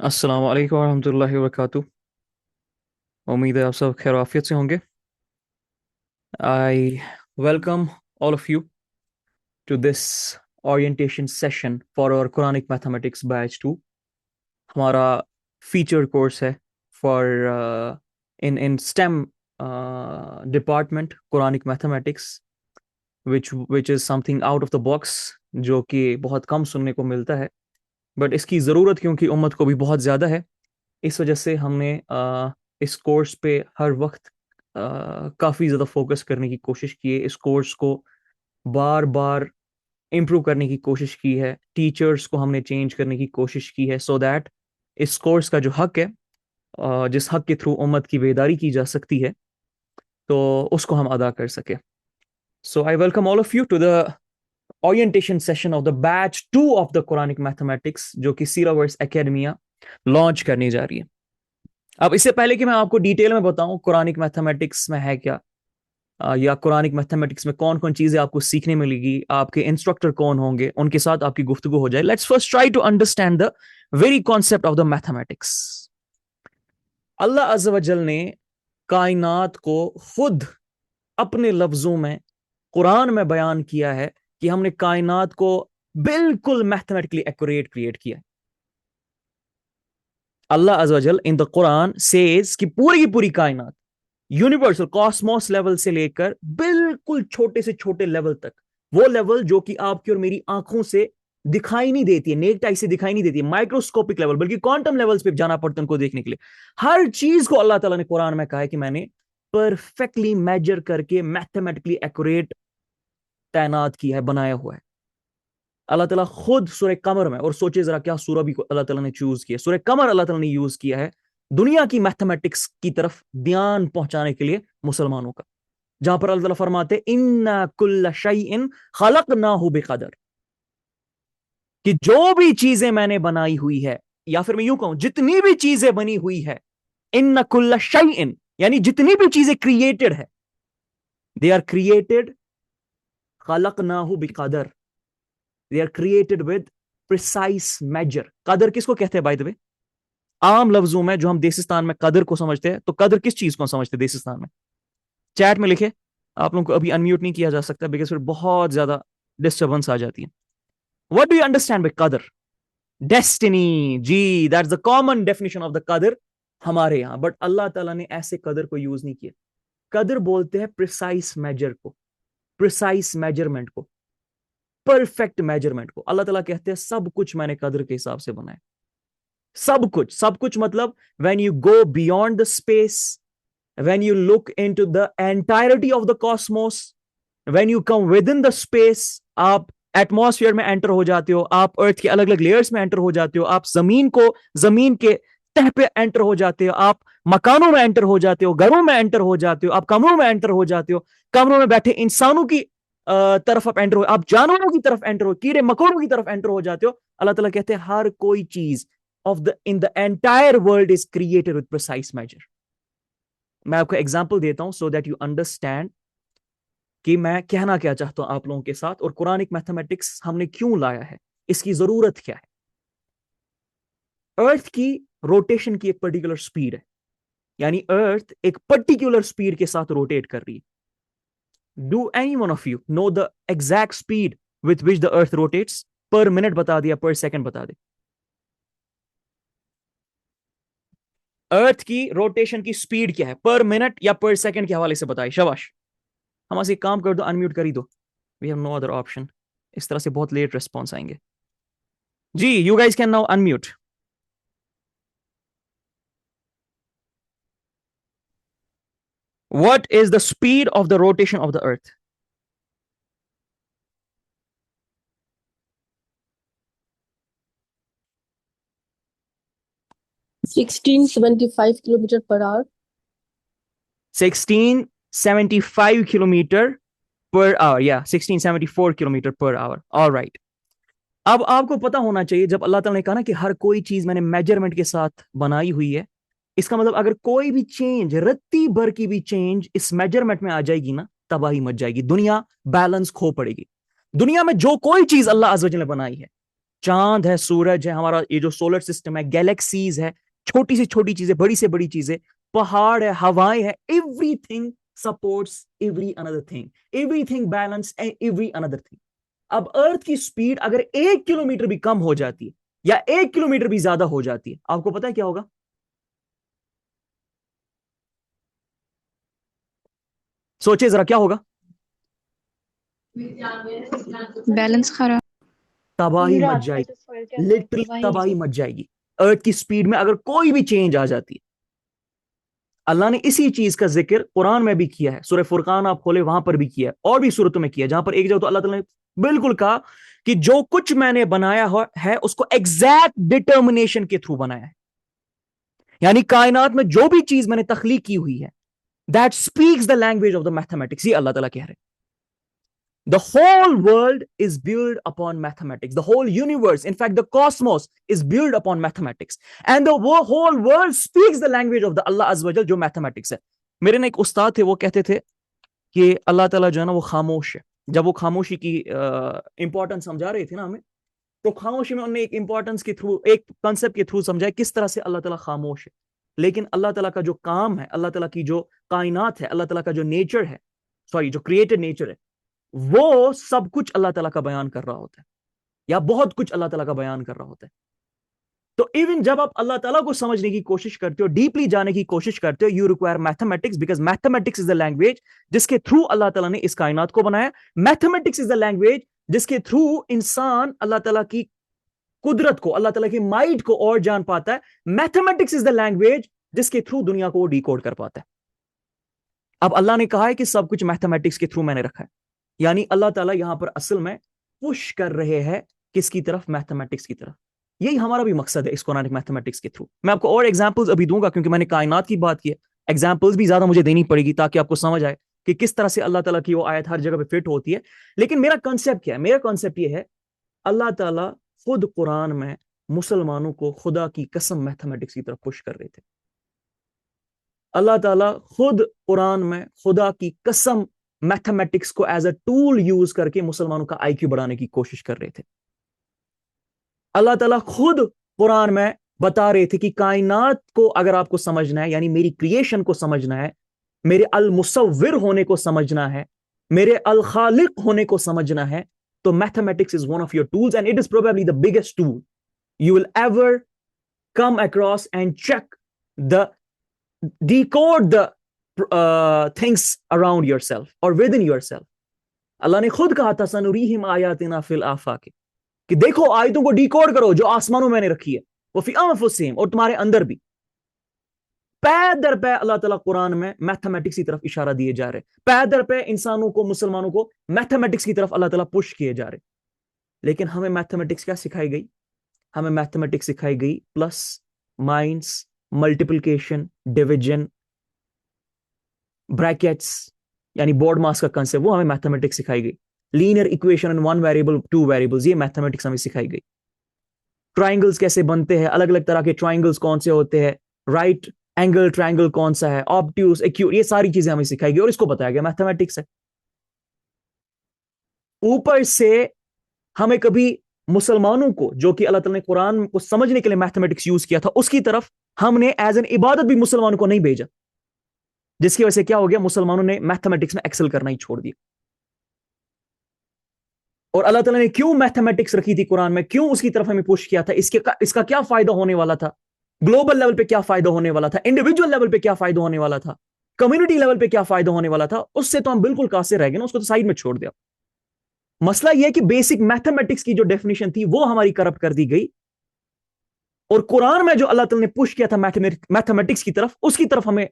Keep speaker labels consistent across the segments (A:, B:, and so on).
A: अस्सलाम वालेकुम रहमतुल्लाहि व बरकातुहू। उम्मीद है आप सब खैर आफियत से होंगे। I welcome all of you to this orientation session for our Quranic Mathematics Batch 2। हमारा फीचर कोर्स है for in STEM department Quranic Mathematics, which is something out of the box, जो कि बहुत कम सुनने को मिलता है, बट इसकी ज़रूरत क्योंकि उम्मत को भी बहुत ज़्यादा है, इस वजह से हमने इस कोर्स पे हर वक्त काफ़ी ज़्यादा फोकस करने की कोशिश की है। इस कोर्स को बार बार इम्प्रूव करने की कोशिश की है। टीचर्स को हमने चेंज करने की कोशिश की है सो दैट इस कोर्स का जो हक है, जिस हक के थ्रू उम्मत की बेदारी की जा सकती है, तो उसको हम अदा कर सके। So I welcome all of you to the orientation session of the batch 2 of the Quranic mathematics, जो कि सीरावर्स एकेडमिया लॉन्च करने जा रही है। अब इससे पहले कि मैं आपको डिटेल में बताऊं कुरानिक मैथमेटिक्स में है क्या, या कुरानिक मैथमेटिक्स में कौन कौन चीजें आपको सीखने मिलेगी, आपके इंस्ट्रक्टर कौन होंगे, उनके साथ आपकी गुफ्तगू हो जाए, let's first try to understand the very concept of the mathematics. Allah अज़्ज़ व जल ने कायनात को खुद अपने लफ्जों में कुरान में बयान किया है कि हमने कायनात को बिल्कुल मैथमेटिकली एक्यूरेट क्रिएट किया है। अल्लाह अज़्ज़ व जल इन द कुरान सेज कि पूरी की पूरी कायनात, यूनिवर्सल कॉस्मोस लेवल से लेकर बिल्कुल छोटे से छोटे लेवल तक, वो लेवल जो कि आपकी और मेरी आंखों से दिखाई नहीं देती है, नेक्ड आई से दिखाई नहीं देती है, माइक्रोस्कोपिक लेवल, बल्कि क्वांटम लेवल्स पे जाना पड़ता है उनको देखने के लिए। हर चीज को अल्लाह ताला ने कुरान में कहा है कि मैंने परफेक्टली मेजर करके मैथमेटिकली एक्यूरेट तैनात किया है, बनाया हुआ है। अल्लाह ताला खुद सूरह कमर में, और सोचे जरा क्या सूरह भी अल्लाह ताला ने चूज किया, सूरह कमर अल्लाह ताला ने यूज किया है दुनिया की मैथमेटिक्स की तरफ ध्यान पहुंचाने के लिए मुसलमानों का, जहां पर अल्लाह ताला फरमाते इन्ना कुल्ला शैइन खलकनाहु बिकदर, कि जो भी चीजें मैंने बनाई हुई है, या फिर मैं यूं कहूं जितनी भी चीजें बनी हुई है, इन्ना कुल्ला शैइन यानी जितनी भी चीजें क्रिएटेड है, दे आर क्रिएटेड खलकनाहु बिकदर, they are created with precise measure. कदर किसको कहते हैं बाय द वे? आम लफ्जों में जो हम देसिस्तान में कदर को समझते हैं, तो कदर किस चीज को समझते हैं देसिस्तान में? चैट में लिखे। आप लोगों को अभी अनम्यूट नहीं किया जा सकता बिकॉज फिर बहुत ज्यादा डिस्टर्बेंस आ जाती है। What do you understand by कदर? डेस्टिनी, जी, that's the common definition of the कदर हमारे यहां, बट अल्लाह ताला ने ऐसे कदर को यूज नहीं किया। कदर बोलते हैं प्रिसाइज मेजर को, प्रिसाइज मेजरमेंट को, परफेक्ट मेजरमेंट को। अल्लाह ताला कहते हैं सब कुछ मैंने कदर के हिसाब से बनाया। सब कुछ, सब कुछ मतलब when you go beyond the space, when you look into the entirety of the cosmos, when you come within the space, आप एटमॉस्फेयर में एंटर हो जाते हो, आप अर्थ के अलग अलग लेयर्स में एंटर हो जाते हो, आप जमीन के तह पे एंटर हो जाते हो, आप मकानों में एंटर हो जाते हो, घरों में एंटर हो जाते हो, आप कमरों में एंटर हो जाते हो, कमरों में बैठे इंसानों की तरफ आप एंटर हो, आप जानवरों की तरफ एंटर हो, कीड़े मकोड़ों की तरफ एंटर हो जाते हो। अल्लाह ताला कहते हैं हर कोई चीज of the in the entire world is created with precise measure. मैं आपको एग्जाम्पल देता हूं सो दैट यू अंडरस्टैंड कि मैं कहना क्या चाहता हूं आप लोगों के साथ, और कुरानिक मैथमेटिक्स हमने क्यों लाया है, इसकी जरूरत क्या है। अर्थ की रोटेशन की एक पर्टिकुलर स्पीड है, यानी अर्थ एक पर्टिकुलर स्पीड के साथ रोटेट कर रही है। Do any one of you know the exact speed with which the earth rotates? पर मिनट बता दिया, पर सेकंड बता दे। अर्थ की रोटेशन की स्पीड क्या है, पर मिनट या पर सेकंड के हवाले से बताइए। शाबाश। हम एक काम कर दो, अनम्यूट कर ही दो, we have no other option. इस तरह से बहुत लेट रिस्पॉन्स आएंगे। जी, you guys can now unmute. What is the speed of the rotation of the earth?
B: 1675 kilometre per hour.
A: 1675 kilometer per hour, yeah, 1674 kilometer per hour, all right। अब आपको पता होना चाहिए, जब अल्लाह ताला ने कहा ना कि हर कोई चीज मैंने मेजरमेंट के साथ बनाई हुई है, इसका मतलब अगर कोई भी चेंज, रत्ती भर की भी चेंज इस मेजरमेंट में आ जाएगी ना, तबाही मच जाएगी, दुनिया बैलेंस खो पड़ेगी। दुनिया में जो कोई चीज अल्लाह अज़्ज़ व जल ने बनाई है, चांद है, सूरज है, हमारा ये जो सोलर सिस्टम है, गैलेक्सीज है, छोटी से छोटी चीजें, बड़ी से बड़ी चीजें, पहाड़ है, हवाएं है, everything supports every another thing, everything balance and every another thing. अब अर्थ की स्पीड अगर 1 किलोमीटर भी कम हो जाती है या 1 किलोमीटर भी ज्यादा हो जाती है, आपको पता है क्या होगा? सोचिए जरा क्या होगा?
C: बैलेंस खराब।
A: तबाही मच जाएगी, लिटरली तबाही मच जाएगी। अर्थ की स्पीड में अगर कोई भी चेंज आ जाती है। अल्लाह ने इसी चीज का जिक्र कुरान में भी किया है, सूरह फुरकान आप खोले वहां पर भी किया है, और भी सूरतों में किया है, जहां पर एक जगह तो अल्लाह ताला ने बिल्कुल कहा कि जो कुछ मैंने बनाया है उसको एग्जैक्ट डिटर्मिनेशन के थ्रू बनाया है। यानी कायनात में जो भी चीज मैंने तख्लीक की हुई है, that speaks the language of the mathematics. ये अल्लाह ताला कह रहे हैं। The whole world is built upon mathematics. The whole universe, in fact, the cosmos is built upon mathematics. And the whole world speaks the language of the Allah Azza wa Jal, जो mathematics है। मेरे ना एक उस्ताद थे, वो कहते थे कि अल्लाह ताला जो है ना वो खामोश है। जब वो खामोशी की इंपॉर्टेंस समझा रहे थे ना हमें, तो खामोशी में उन्होंने एक इंपॉर्टेंस के थ्रू, एक कंसेप्ट के थ्रू समझाया किस तरह से अल्लाह ताला खामोश है। लेकिन अल्लाह ताला का जो काम है, अल्लाह ताला की जो कायनात है, अल्लाह ताला का जो नेचर है, सॉरी जो क्रिएटेड नेचर है, वो सब कुछ अल्लाह ताला का बयान कर रहा होता है, या बहुत कुछ अल्लाह ताला का बयान कर रहा होता है। तो इवन जब आप अल्लाह ताला को समझने की कोशिश करते हो, डीपली जाने की कोशिश करते हो, you require mathematics, because mathematics is the language जिसके थ्रू अल्लाह ताला ने इस कायनात को बनाया। मैथमेटिक्स इज द लैंग्वेज जिसके थ्रू इंसान अल्लाह ताला की कुदरत को, अल्लाह ताला की माइट को और जान पाता है। मैथमेटिक्स इज द लैंग्वेज जिसके थ्रू दुनिया को डिकोड कर पाता है। अब अल्लाह ने कहा है कि सब कुछ मैथमेटिक्स के थ्रू मैंने रखा है, यानी अल्लाह ताला यहां पर असल में पुश कर रहे हैं किसकी तरफ? मैथमेटिक्स की तरफ। यही हमारा भी मकसद है इस कुरानिक मैथमेटिक्स के थ्रू। मैं आपको और एग्जांपल्स अभी दूंगा, क्योंकि मैंने कायनात की बात की है, एग्जांपल्स भी ज्यादा मुझे देनी पड़ेगी ताकि आपको समझ आए कि किस तरह से अल्लाह ताला की वो आयत हर जगह पे फिट होती है। लेकिन मेरा कॉन्सेप्ट क्या है? मेरा कॉन्सेप्ट ये है, अल्लाह ताला खुद कुरान में मुसलमानों को खुदा की कसम मैथमेटिक्स की तरफ पुश कर रहे थे। अल्लाह ताला खुद कुरान में खुदा की कसम मैथमेटिक्स को एज अ टूल यूज करके मुसलमानों का आईक्यू बढ़ाने की कोशिश कर रहे थे। अल्लाह ताला खुद कुरान में बता रहे थे कि कायनात को अगर आपको समझना है, यानी मेरी क्रिएशन को समझना है, मेरे अल मुसव्विर होने को समझना है, मेरे अल खालिक होने को समझना है, तो mathematics is one of your tools and it is probably the biggest tool you will ever come across and check the decode the things around yourself or within yourself. अल्लाह ने खुद कहा था सनुरीहिम आयातिना फिल आफाक, कि देखो आयतों को डिकोड करो जो आसमानों में रखी है, वो फी अनफुसिहिम, और तुम्हारे अंदर भी। पै दर पै अल्लाह ताला कुरान में मैथमेटिक्स की तरफ इशारा दिए जा रहे, पै दर पै इंसानों को, मुसलमानों को मैथमेटिक्स की तरफ अल्लाह ताला पुश किए जा रहे। लेकिन हमें मैथमेटिक्स क्या सिखाई गई? हमें मैथमेटिक्स सिखाई गई plus, minus, multiplication, division, brackets, यानी बोर्ड मास का कंसेप्ट, वो हमें मैथमेटिक्स सिखाई गई। Linear equation in one variable, two variables, ये मैथमेटिक्स हमें सिखाई गई। ट्राइंगल्स कैसे बनते हैं, अलग अलग तरह के ट्राइंगल्स कौन से होते हैं, राइट एंगल ट्राइंगल कौन सा है, ऑब्ट्यूस, एक्यूट, ये सारी चीजें हमें सिखाई गई और इसको बताया गया मैथमेटिक्स है। ऊपर से हमें कभी मुसलमानों को, जो कि अल्लाह ताला ने कुरान को समझने के लिए मैथमेटिक्स यूज किया था, उसकी तरफ हमने एज एन इबादत भी मुसलमानों को नहीं भेजा, जिसकी वजह से क्या हो गया? मुसलमानों ने मैथमेटिक्स में एक्सेल करना ही छोड़ दिया। और अल्लाह ताला ने क्यों मैथमेटिक्स रखी थी कुरान में, क्यों उसकी तरफ हमें पुश किया था, इसका क्या फायदा होने वाला था, ग्लोबल लेवल पे क्या फायदा होने वाला था, इंडिविजुअल लेवल पे क्या फायदा होने वाला था, कम्युनिटी लेवल पे क्या फायदा होने वाला था, उससे तो हम बिल्कुल कासिर रह गए ना, उसको तो साइड में छोड़ दिया। मसला यह कि बेसिक मैथमेटिक्स की जो डेफिनेशन थी वो हमारी करप्ट कर दी गई, और कुरान में जो अल्लाह ताला ने पुश किया था मैथमेटिक्स की तरफ, उसकी तरफ हमें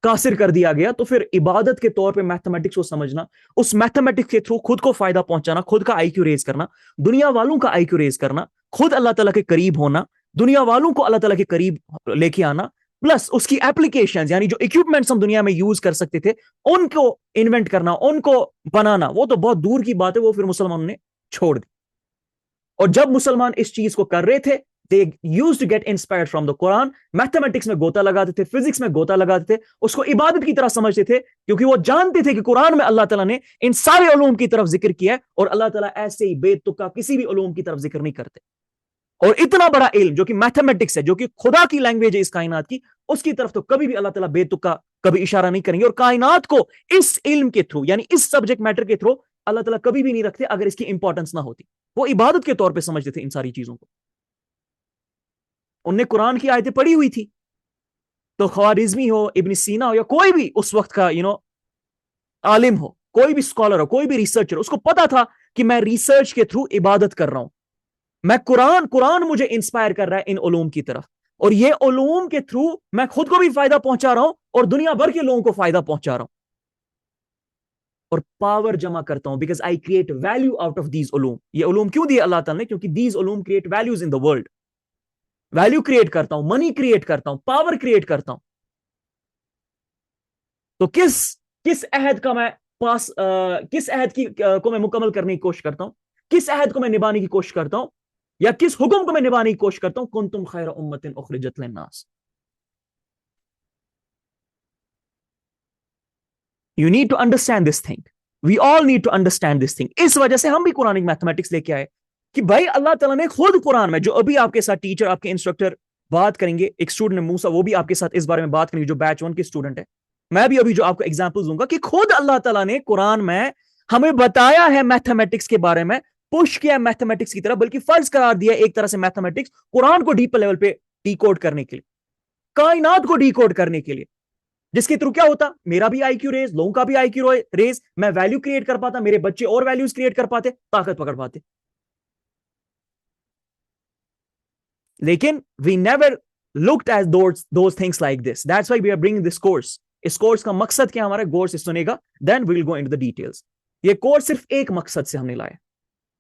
A: कासिर कर दिया गया। तो फिर इबादत के तौर पे मैथमेटिक्स को समझना, उस मैथमेटिक्स के थ्रू खुद को फायदा पहुंचाना, खुद का आईक्यू रेज करना, दुनिया वालों का आईक्यू रेज करना, खुद अल्लाह ताला के करीब होना, दुनिया वालों को अल्लाह ताला के करीब लेके आना, प्लस उसकी एप्लीकेशंस, यानी जो इक्विपमेंट्स हम दुनिया में यूज कर सकते थे उनको इन्वेंट करना, उनको बनाना, वो तो बहुत दूर की बात है, वो फिर मुसलमानों ने छोड़ दी। और जब मुसलमान इस चीज को कर रहे थे, they used to get inspired from the Quran. Mathematics में गोता लगाते थे, फिजिक्स में गोता लगाते थे, उसको इबादत की तरह समझते थे, क्योंकि वो जानते थे कि कुरान में अल्लाह ताला ने इन सारे उलूम की तरफ जिक्र किया है, और अल्लाह ताला ऐसे ही बेतुका किसी भी उलूम की तरफ जिक्र नहीं करते। और इतना बड़ा इल्म जो कि मैथमेटिक्स है, जो कि खुदा की लैंग्वेज है इस कायनात की, उसकी तरफ तो कभी भी अल्लाह ताला बेतुका कभी इशारा नहीं करेंगे। और कायनात को इस इल्म के थ्रू, यानी इस सब्जेक्ट मैटर के थ्रू अल्लाह ताला कभी भी नहीं रखते अगर इसकी इंपॉर्टेंस ना होती। वो इबादत के तौर पे समझते थे इन सारी चीजों को। उनने कुरान की आयतें पढ़ी हुई थी, तो ख्वारिज़मी हो, इब्न सीना हो, या कोई भी उस वक्त का आलिम हो, कोई भी स्कॉलर हो, कोई भी रिसर्चर, उसको पता था कि मैं रिसर्च के थ्रू इबादत कर रहा हूं, मैं कुरान मुझे इंस्पायर कर रहा है इन उलूम की तरफ, और ये उलूम के थ्रू मैं खुद को भी फायदा पहुंचा रहा हूं और दुनिया भर के लोगों को फायदा पहुंचा रहा हूं, और पावर जमा करता हूं, because I create value out of these Uloom. ये उलूम क्यों दिए अल्लाह ताला ने? क्योंकि these Uloom create values in the world. Value create करता हूं, मनी क्रिएट करता हूं, पावर क्रिएट करता हूं। तो किस किस अहद का मैं किस अहद की को मैं मुकम्मल करने की कोशिश करता हूं, किस अहद को मैं निभाने की कोशिश करता हूं, या किस हुक्म को मैं निभाने की कोशिश करता हूं? कुंतुम खैर उम्मतिन उखरिजत लिन्नास। You need to understand this thing, we all need to understand this thing. इस वजह से हम भी कुरानिक मैथमेटिक्स लेके आए कि भाई अल्लाह ताला ने खुद कुरान में, जो अभी आपके साथ टीचर, आपके इंस्ट्रक्टर बात करेंगे, एक स्टूडेंट मूसा, वो भी आपके साथ इस बारे में बात करेंगे, जो बैच 1 के स्टूडेंट है, मैं भी अभी जो आपको एग्जांपल्स दूंगा कि खुद अल्लाह ताला ने कुरान में हमें बताया है मैथमेटिक्स के बारे में, पुश किया मैथमेटिक्स की तरफ, बल्कि फर्ज करार दिया एक तरह से मैथमेटिक्स कुरान को डीपर लेवल पे डिकोड करने के लिए, कायनात को डिकोड करने के लिए, जिसके थ्रू क्या होता? मेरा भी आईक्यू रेज, लोगों का भी आईक्यू रेज, मैं वैल्यू क्रिएट कर पाता, मेरे बच्चे और वैल्यूज क्रिएट कर पाते, ताकत पकड़ पाते। लेकिन we never looked at those things like this, that's why we are bringing this course. इस कोर्स का मकसद क्या हमारा? गौर से सुनेगा, then we will go into the details. ये कोर्स सिर्फ एक मकसद से हमने लाया,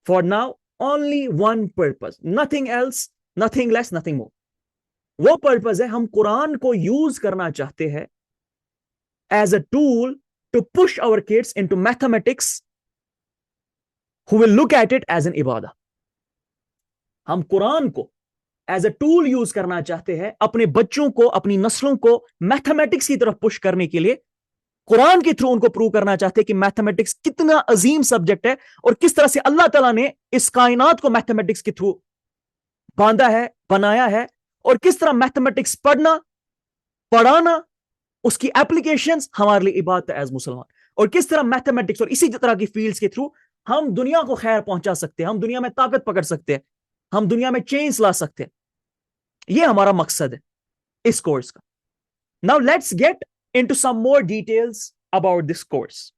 A: for now only one purpose, nothing else, nothing less, nothing more. वो पर्पस है, हम कुरान को यूज करना चाहते हैं as a tool to push our kids into mathematics, who will look at it as an ibadah. हम कुरान को एज अ टूल यूज करना चाहते हैं अपने बच्चों को, अपनी नस्लों को मैथमेटिक्स की तरफ पुश करने के लिए। कुरान के थ्रू उनको प्रूव करना चाहते हैं कि मैथमेटिक्स कितना अजीम सब्जेक्ट है, और किस तरह से अल्लाह ताला ने इस कायनात को मैथमेटिक्स के थ्रू बांधा है, बनाया है, और किस तरह मैथमेटिक्स पढ़ना, पढ़ाना, उसकी एप्लीकेशंस हमारे लिए इबादत है एज मुसलमान, और किस तरह मैथमेटिक्स और इसी तरह की फील्ड्स के थ्रू हम दुनिया को खैर पहुंचा सकते हैं, हम दुनिया में ताकत पकड़ सकते हैं, हम दुनिया में चेंज ला सकते हैं। ये हमारा मकसद है इस कोर्स का। Now let's get into some more details about this course.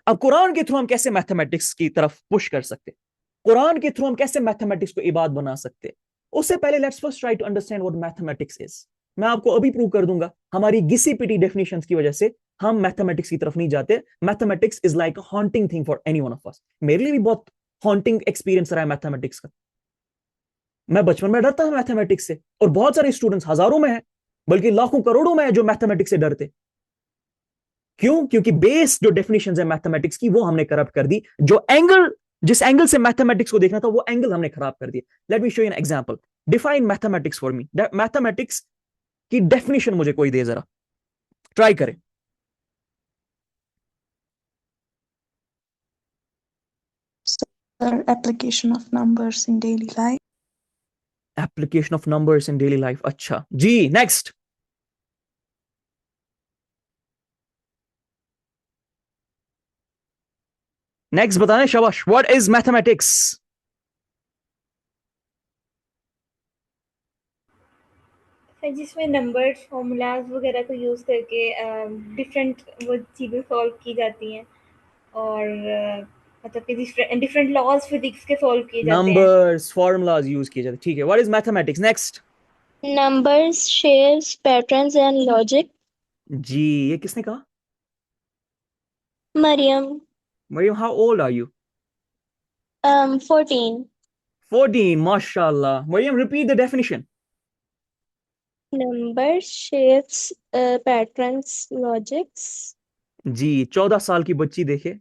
A: अब कुरान के थ्रू हम कैसे मैथमेटिक्स की तरफ पुश कर सकते हैं, कुरान के थ्रू हम कैसे मैथमेटिक्स को इबादत बना सकते हैं, उससे पहले let's first try to understand what mathematics is. मैं आपको अभी प्रूव कर दूंगा, हमारी घिसी पिटी डेफिनेशंस की वजह से हम मैथमेटिक्स की तरफ नहीं जाते। Mathematics is like a haunting thing for any one of us. मेरे लिए भी बहुत हॉन्टिंग एक्सपीरियंस रहा है मैथमेटिक्स का। मैं बचपन में डरता था मैथमेटिक्स से, और बहुत सारे स्टूडेंट्स हजारों में हैं, बल्कि लाखों करोड़ों में हैं जो मैथमेटिक्स से डरते। क्यों? क्योंकि बेस जो डेफिनेशन है मैथमेटिक्स की, वो हमने करप्ट कर दी। जिस एंगल से मैथमेटिक्स को देखना था, वो एंगल हमने खराब कर दिया। Let me show you an example. Define mathematics for me. Mathematics की डेफिनेशन मुझे कोई दे, जरा ट्राई करें।
C: Sir, application of numbers in daily life.
A: Application of numbers in daily life. अच्छा जी, नेक्स्ट। नेक्स्ट बताएं, शाबाश। What is mathematics?
D: जिसमें numbers, formulas वगैरह को यूज़ करके डिफरेंट वो चीज़ें सॉल्व की जाती हैं, और मतलब कि डिफरेंट लॉज फिजिक्स के सॉल्व किए जाते हैं।
A: नंबर्स, फॉर्मूलाज यूज किए जाते हैं, ठीक है। What is mathematics? Next.
B: Numbers, shapes, patterns, and logic.
A: जी, ये किसने कहा?
B: Mariam,
A: Mariam, how old are you?
B: 14.
A: 14, माशाल्लाह। Mariam, repeat the definition.
B: Numbers, shapes, patterns, logics.
A: जी, 14 साल की बच्ची देखे,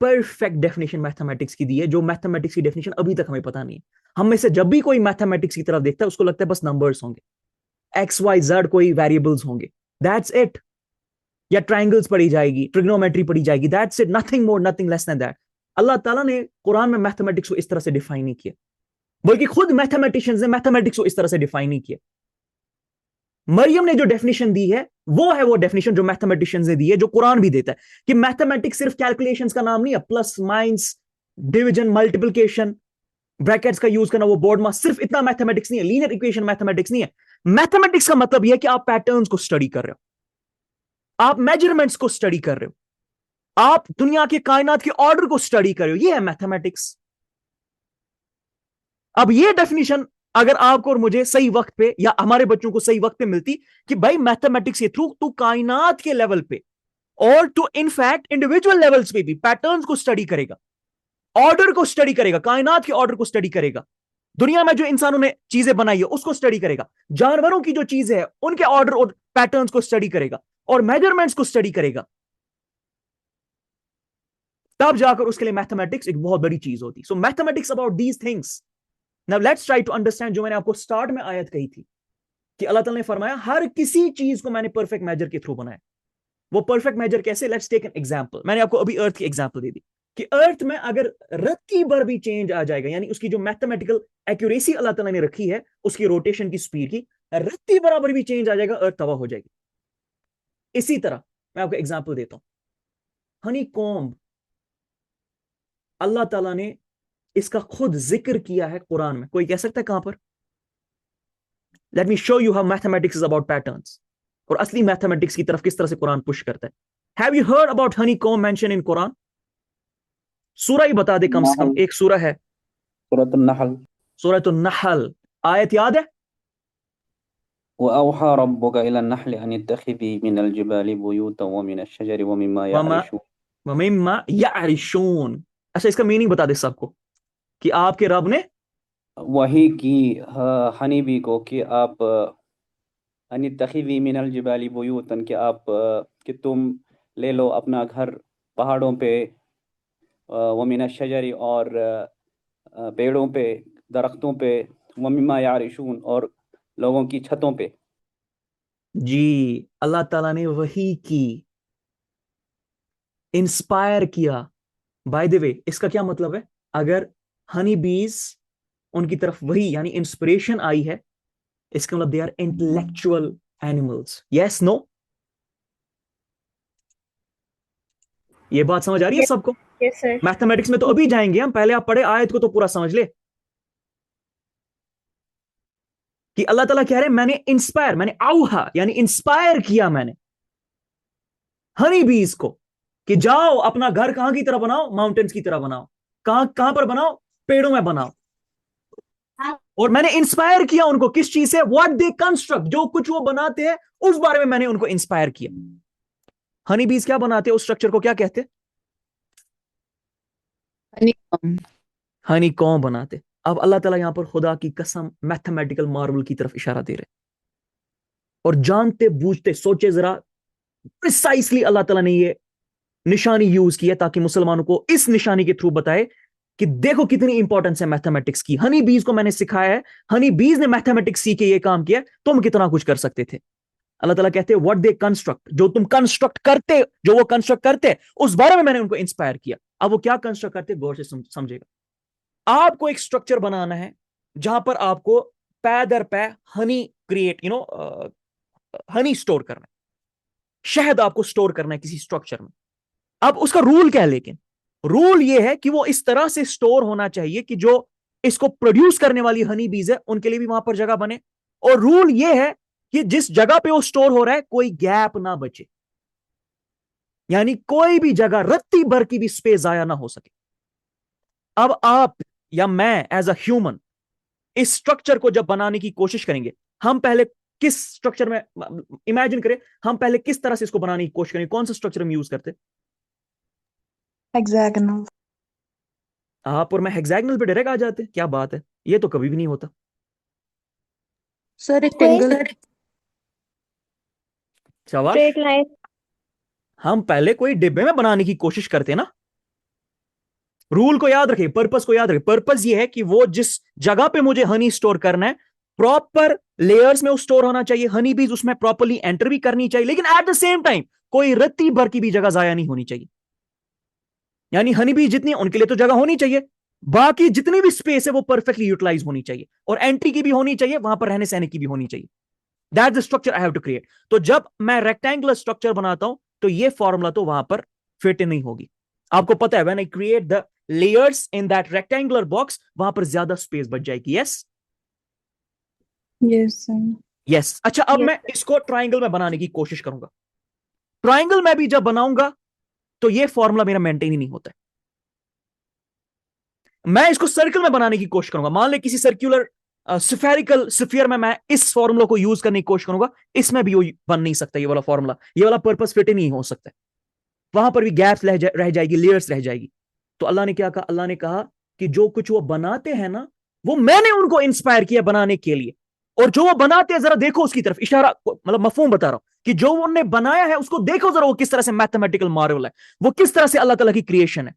A: परफेक्ट डेफिनेशन मैथमेटिक्स की दी है, जो मैथमेटिक्स की डेफिनेशन अभी तक हमें पता नहीं है। हम में से जब भी कोई मैथमेटिक्स की तरफ देखता है उसको लगता है बस नंबर्स होंगे, XYZ कोई वेरिएबल्स होंगे, दैट्स इट। या ट्रायंगल्स पढ़ी जाएगी, ट्रिग्नोमेट्री पढ़ी जाएगी, that's it, nothing more nothing less than that. Allah ताला ने कुरान में मैथमेटिक्स को इस तरह से डिफाइन नहीं किया, बल्कि खुद मैथमेटिशियंस ने मैथमेटिक्स को इस तरह से डिफाइन नहीं किया। मरियम ने जो डेफिनेशन दी है वो है वो डेफिनेशन जो मैथमेटिशियंस ने दी है, जो कुरान भी देता है कि मैथमेटिक्स सिर्फ कैलकुलेशंस का नाम नहीं है, plus minus division multiplication brackets का यूज करना, वो बोर्ड में सिर्फ इतना मैथमेटिक्स नहीं है, लीनियर इक्वेशन मैथमेटिक्स नहीं है। मैथमेटिक्स का मतलब यह है कि आप पैटर्न्स को स्टडी कर रहे हो, आप मेजरमेंट्स को स्टडी कर रहे हो, आप दुनिया के कायनात के ऑर्डर को स्टडी कर रहे हो, यह है मैथमेटिक्स। अब यह डेफिनेशन अगर आपको और मुझे सही वक्त पे या हमारे बच्चों को सही वक्त पे मिलती कि भाई मैथमेटिक्स के थ्रू तू कायनात के लेवल पे और तू इनफैक्ट इंडिविजुअल लेवल्स पे भी पैटर्न्स को स्टडी करेगा, ऑर्डर को स्टडी करेगा, कायनात के ऑर्डर को स्टडी करेगा, दुनिया में जो इंसानों ने चीजें बनाई है उसको स्टडी करेगा, जानवरों की जो चीजें है उनके ऑर्डर और पैटर्न्स को स्टडी करेगा और मेजरमेंट्स को स्टडी करेगा, तब जाकर उसके लिए मैथमेटिक्स एक बहुत बड़ी चीज होती। So mathematics about these things. Now let's try to understand, जो मैंने आपको स्टार्ट में आयत कही थी कि अल्लाह ताला ने फरमाया हर किसी चीज को मैंने परफेक्ट मेजर के थ्रू बनाया। वो परफेक्ट मेजर कैसे? Let's take an example. मैंने आपको अभी अर्थ की एग्जांपल दे दी कि अर्थ में अगर रत्ती भर भी चेंज आ जाएगा, यानी उसकी जो मैथमेटिकल एक्यूरेसी अल्लाह ताला ने रखी है उसकी रोटेशन की स्पीड की, रत्ती बराबर भी चेंज आ जाएगा, अर्थ तबाह हो जाएगी। इसी तरह मैं आपको एग्जांपल देता हूं, हनी कॉम्ब, अल्लाह ताला ने इसका खुद जिक्र किया है कुरान में। कोई कह सकता है कहां पर? Let me show you how mathematics is about patterns, और असली मैथमेटिक्स की तरफ किस तरह से कुरान पुश करता है। Have you heard about Honey comb mention in Quran? सूरह ही बता दे, कम से कम एक सूरह है,
E: सूरत नहल।
A: सूरह नहल, आयत याद है?
E: वअौहा रब्बुका इला नहल अन इत्तखिज़ी मिनल जिबालि बुयूतन व मिनश शजरि व मिम्मा यारिशून।
A: वमिम्मा यारिशून। अच्छा, इसका मीनिंग बता दे सबको कि आपके रब ने
E: वही की हनी बी को कि आप अन इत्तखिज़ी मिनल जिबालि बुयूतन, कि आप कि तुम ले लो अपना घर पहाड़ों पे, व मिनश शजरि और पेड़ों पे, दरख्तों पे, व मिम्मा यारिशून और लोगों की छतों पे।
A: जी, अल्लाह ताला ने वही की, इंस्पायर किया। बाय द वे, इसका क्या मतलब है? अगर हनी बीज उनकी तरफ वही यानी इंस्पिरेशन आई है, इसका मतलब they are intellectual animals. Yes, no? ये बात समझ आ रही है सबको?
D: Yes sir.
A: मैथमेटिक्स में तो अभी जाएंगे हम, पहले आप पढ़े आयत को तो पूरा समझ ले कि अल्लाह ताला कह रहे हैं मैंने इंस्पायर, मैंने आउहा यानी इंस्पायर किया मैंने हनी बीज को कि जाओ अपना घर कहां की तरह बनाओ? माउंटेन्स की तरह बनाओ। कहां कहां पर बनाओ? पेड़ों में बनाओ। और मैंने इंस्पायर किया उनको किस चीज से? व्हाट दे कंस्ट्रक्ट, जो कुछ वो बनाते हैं उस बारे में मैंने उनको इंस्पायर किया। हनी बीज क्या बनाते हैं? उस स्ट्रक्चर को क्या कहते हैं? हनी कॉम्ब बनाते। अब अल्लाह ताला यहां पर खुदा की कसम मैथमेटिकल मार्वल की तरफ इशारा दे रहे, और जानते बूझते सोचे जरा, प्रिसाइसली अल्लाह ताला ने ये निशानी यूज की है ताकि मुसलमानों को इस निशानी के थ्रू बताए कि देखो कितनी इंपॉर्टेंस है मैथमेटिक्स की। हनी बीज को मैंने सिखाया है, हनी बीज ने मैथमेटिक्स सीख के ये काम किया, तुम कितना कुछ कर सकते थे। अल्लाह ताला कहते हैं व्हाट दे कंस्ट्रक्ट, जो तुम कंस्ट्रक्ट करते, जो वो कंस्ट्रक्ट करते उस बारे में मैंने उनको इंस्पायर किया। अब वो क्या कंस्ट्रक्ट करते, गौर से समझेगा। आपको एक स्ट्रक्चर बनाना है जहां पर आपको पै दर पै हनी क्रिएट, हनी स्टोर करना है, शहद आपको स्टोर करना है किसी स्ट्रक्चर में। अब उसका रूल क्या है? लेकिन रूल ये है कि वो इस तरह से स्टोर होना चाहिए कि जो इसको प्रोड्यूस करने वाली हनी बीज है उनके लिए भी वहां पर जगह बने, और रूल ये है कि जिस जगह पे वो स्टोर हो रहा है कोई गैप ना बचे, यानी कोई भी जगह रत्ती भर की भी स्पेस जाया ना हो सके। अब आप या मैं एज अ ह्यूमन इस स्ट्रक्चर को जब बनाने की कोशिश करेंगे, हम पहले किस स्ट्रक्चर में, इमेजिन करें हम पहले किस तरह से इसको बनाने की कोशिश करेंगे, कौन सा स्ट्रक्चर हम यूज करते?
C: Hexagonal.
A: आप और मैं हेक्सागोनल पे डायरेक्ट आ जाते, क्या बात है, ये तो कभी भी नहीं होता।
C: Sir, rectangle.
A: शाबाश,
B: स्ट्रेट लाइन।
A: हम पहले कोई डिब्बे में बनाने की कोशिश करते ना, रूल को याद रखिए, पर्पस को याद रखिए। पर्पस ये है कि वो जिस जगह पे मुझे हनी स्टोर करना है, प्रॉपर लेयर्स में वो स्टोर होना चाहिए, हनी बीज उसमें प्रॉपरली एंटर भी करनी चाहिए, लेकिन एट द सेम टाइम कोई रत्ती भर की भी जगह जाया नहीं होनी चाहिए। यानी हनी बीज जितनी उनके लिए तो जगह होनी चाहिए, बाकी जितनी भी स्पेस है वो परफेक्टली यूटिलाइज होनी चाहिए, और एंट्री की भी होनी चाहिए, वहां पर रहने सहने की भी होनी चाहिए। That's the structure I have to create. तो जब मैं रेक्टेंगुलर स्ट्रक्चर बनाता हूं तो ये फॉर्मूला तो वहां पर फिट नहीं होगी। आपको पता है, when I create the layers in that rectangular box, वहां पर ज्यादा स्पेस बच जाएगी। Yes
C: Yes, sir.
A: यस। अच्छा, अब
D: Yes,
A: मैं इसको ट्राइंगल में बनाने की कोशिश करूंगा। ट्राइंगल में भी जब बनाऊंगा तो ये फॉर्मूला मेरा मेंटेन ही नहीं होता है। मैं इसको सर्कल में बनाने की कोशिश करूंगा। मान ले किसी सर्कुलर स्फेरिकल स्फीयर में मैं इस फॉर्मूला को यूज करने की कोशिश करूंगा, इसमें भी वो बन नहीं सकता ये वाला फॉर्मूला, ये वाला पर्पस फिट ही नहीं हो सकता। वहां पर भी गैप्स रह जाएगी, लेयर्स रह जाएगी। तो अल्लाह ने क्या कहा? अल्लाह ने कहा कि जो कुछ वो बनाते हैं ना, वो मैंने उनको इंस्पायर किया बनाने के लिए, और जो वो बनाते हैं जरा देखो उसकी तरफ, इशारा मतलब मफहूम बता रहा हूं कि जो उन्होंने बनाया है उसको देखो जरा, वो किस तरह से मैथमेटिकल मार्वल है, वो किस तरह से अल्लाह ताला की क्रिएशन है।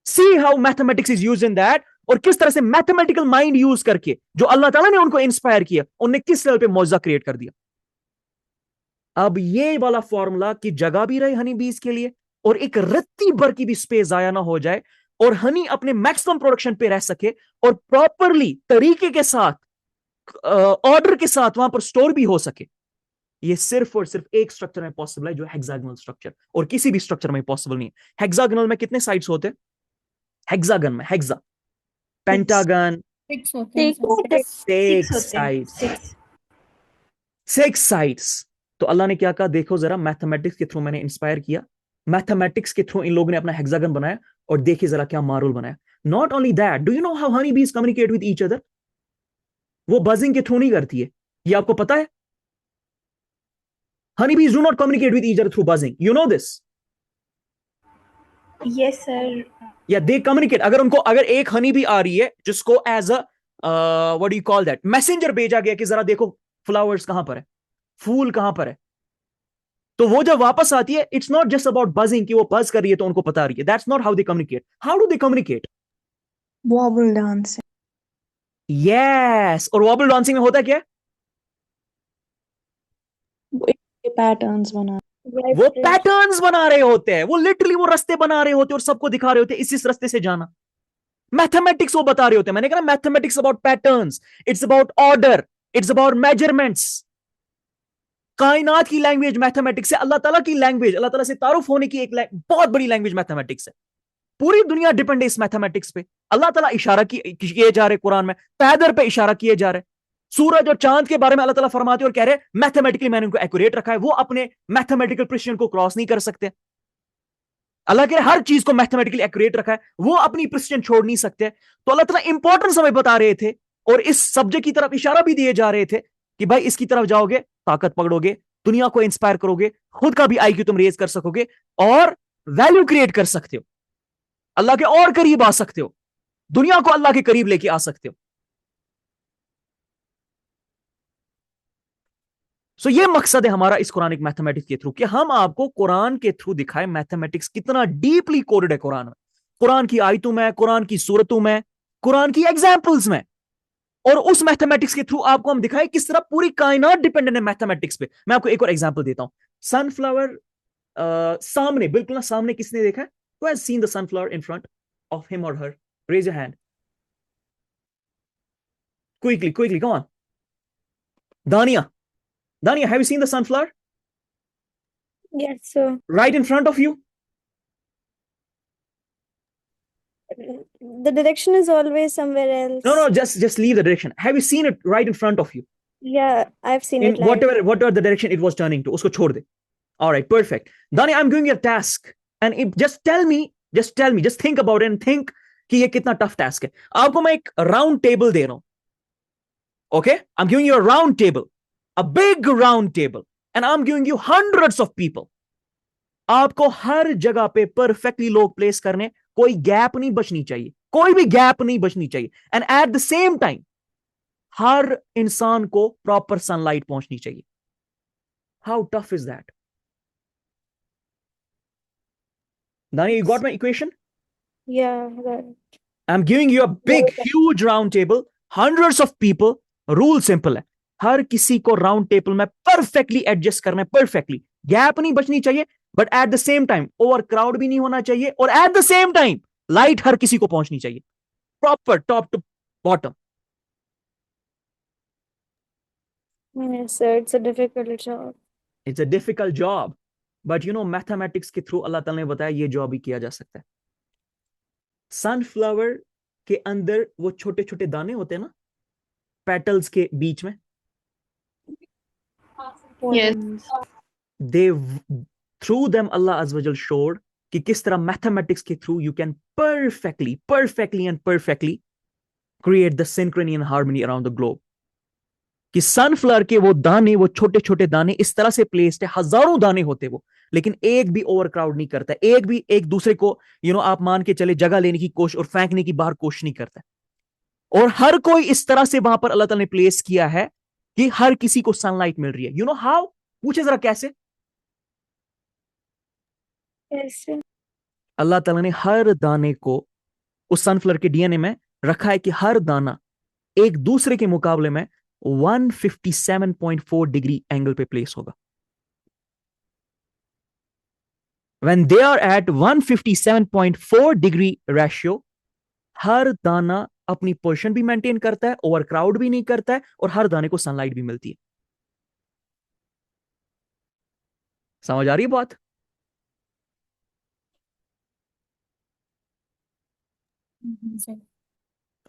A: See how mathematics is used in that, और किस तरह से मैथमेटिकल माइंड यूज करके जो अल्लाह ताला ने उनको इंस्पायर किया, उन्होंने किस लेवल पे मौजूदा क्रिएट कर दिया। अब ये वाला फॉर्मूला की जगह भी रहे हनी बीज के लिए, और एक रत्ती भर की भी स्पेस जाया ना हो जाए, और हनी अपने मैक्सिमम प्रोडक्शन पे रह सके, और प्रॉपरली तरीके के साथ ऑर्डर के साथ वहां पर स्टोर भी हो सके। ये सिर्फ और सिर्फ एक स्ट्रक्चर में पॉसिबल है, जो हेक्सागोनल स्ट्रक्चर, और किसी भी स्ट्रक्चर में पॉसिबल नहीं है। हेक्सागोनल में कितने साइड्स होते हैं? हेक्सागन में, हेक्सा, पेंटागन,
F: 6 होते हैं
B: Six.
F: सर।
D: six
A: सिक्स
D: होते हैं,
A: साइड्स,
D: six.
A: 6 साइड्स। तो अल्लाह ने क्या कहा? देखो जरा, मैथमेटिक्स के थ्रू मैंने इंस्पायर किया, मैथमेटिक्स के थ्रू इन लोगों ने अपना हेक्सागन बनाया, और देखिए जरा क्या मार्वल बनाया। Not only that, do you know how Honey बीज कम्युनिकेट विद ईच अदर? वो बजिंग के थ्रू नहीं करती है, ये आपको पता है? हनी बीज do not communicate with each other through buzzing, you know this?
D: Yes, sir.
A: या दे कम्युनिकेट। अगर एक हनी भी आ रही है जिसको as a what do you call that, messenger भेजा गया कि जरा देखो फ्लावर्स कहां पर है, फूल कहां पर है, तो वो जब वापस आती है, it's not just about buzzing कि वो बज कर रही है तो उनको पता रही है। That's not how they communicate. How do they communicate?
C: Wobble dance.
A: Yes. और वॉबल डांसिंग में होता क्या है?
C: Patterns बना.
A: वो पैटर्न्स बना रहे होते हैं, वो लिटरली वो रास्ते बना रहे होते हैं और सबको दिखा रहे होते हैं इस रास्ते से जाना। मैथमेटिक्स वो बता रहे होते हैं। मैंने कहा mathematics about patterns, it's about order, it's about measurements. कायनात की लैंग्वेज मैथमेटिक्स है, अल्लाह ताला की लैंग्वेज, अल्लाह ताला से तारुफ होने की एक बहुत बड़ी लैंग्वेज मैथमेटिक्स है। पूरी दुनिया डिपेंड है इस मैथमेटिक्स पे। अल्लाह ताला इशारा किए जा रहे कुरान में, पैदर पे इशारा किए जा रहे। सूरज और चांद के बारे में अल्लाह ताला फरमाते और कह रहे मैथमेटिकली मैंने उनको एक्यूरेट रखा है, वो अपने मैथमेटिकल प्रिसिजन को क्रॉस नहीं कर सकते। अल्लाह कह रहे हर चीज को मैथमेटिकली एक्यूरेट रखा है, वो अपनी प्रिसिजन छोड़ नहीं सकते। तो अल्लाह ताला इंपॉर्टेंस हमें बता रहे थे, और इस सब्जेक्ट की तरफ इशारा भी दिए जा रहे थे कि भाई इसकी तरफ जाओगे, ताकत पकड़ोगे, दुनिया को इंस्पायर करोगे, खुद का भी आईक्यू तुम रेज कर सकोगे, और वैल्यू क्रिएट कर सकते हो, अल्लाह के और करीब आ सकते हो, दुनिया को अल्लाह के करीब लेके आ सकते हो। सो ये मकसद है हमारा इस कुरानिक मैथमेटिक्स के थ्रू, कि हम आपको कुरान के थ्रू दिखाएं मैथमेटिक्स कितना डीपली कोडेड है कुरान में, कुरान की आयतों में, कुरान की सूरतों में, कुरान की एग्जाम्पल्स में। और उस मैथमेटिक्स के थ्रू आपको हम दिखाएं किस तरह पूरी कायनात डिपेंडेंट है मैथमेटिक्स पे। मैं आपको एक और एग्जांपल देता हूं। सनफ्लावर सामने, बिल्कुल ना सामने, किसने देखा है? Who has seen the sunflower in front of him or her? Raise your hand. Quickly, come on. Dania, have you seen the sunflower
B: Yes, sir.
A: right in front of you?
B: The direction is always somewhere else.
A: No, just leave the direction. Have you seen it right in front of you?
B: Yeah, I've seen
A: In
B: it live.
A: whatever the direction it was turning to, usko chhod de. All right, perfect. Dania, I'm giving you a task, and just tell me, just think about it and think कि ये कितना tough task है। आपको मैं एक round table दे रहा हूं, okay? I'm giving you a round table, a big round table, and I'm giving you hundreds of people. आपको हर जगह पे परफेक्टली लोग प्लेस करने, कोई गैप नहीं बचनी चाहिए, कोई भी गैप नहीं बचनी चाहिए, and at the same time हर इंसान को प्रॉपर सनलाइट पहुंचनी चाहिए। How tough is that? Dani, you got my equation?
B: Yeah, right.
A: I'm giving you a big, huge round table, hundreds of people. Rule simple है, हर किसी को round table में परफेक्टली एडजस्ट करना है, परफेक्टली, गैप नहीं बचनी चाहिए, but at the same time over crowd भी नहीं होना चाहिए, और at the same time light हर किसी को पहुंचनी चाहिए, proper top to bottom.
B: Yes, sir. It's a difficult job.
A: It's a difficult job, but you know mathematics के थ्रू अल्लाह ताला ने बताया ये जॉब भी किया जा सकता है. सनफ्लावर के अंदर वो छोटे छोटे दाने होते हैं ना, पेटल्स के बीच में,
D: Pollens.
A: they through them Allah Azza wa Jal showed कि किस तरह मैथमेटिक्स के through you can perfectly and perfectly create the synchrony and harmony around the globe. कि सनफ्लावर के वो दाने, वो छोटे छोटे दाने इस तरह से प्लेस्ड है, हजारों दाने होते वो, लेकिन एक भी ओवरक्राउड नहीं करता, एक भी एक दूसरे को आप मान के चले जगह लेने की कोशिश और फेंकने की बाहर कोशिश नहीं करता. और हर कोई इस तरह से वहां पर अल्लाह ताला ने प्लेस किया है कि हर किसी को सनलाइट मिल रही है. You know how? पूछे जरा कैसे?
B: Yes, sir.
A: अल्लाह ताला ने हर दाने को उस सनफ्लावर के डीएनए में रखा है कि हर दाना एक दूसरे के मुकाबले में 157.4 डिग्री एंगल पे प्लेस होगा. When they are at 157.4 degree ratio, हर दाना अपनी पोजीशन भी मेंटेन करता है, ओवरक्राउड भी नहीं करता है, और हर दाने को सनलाइट भी मिलती है. समझ आ रही है बात?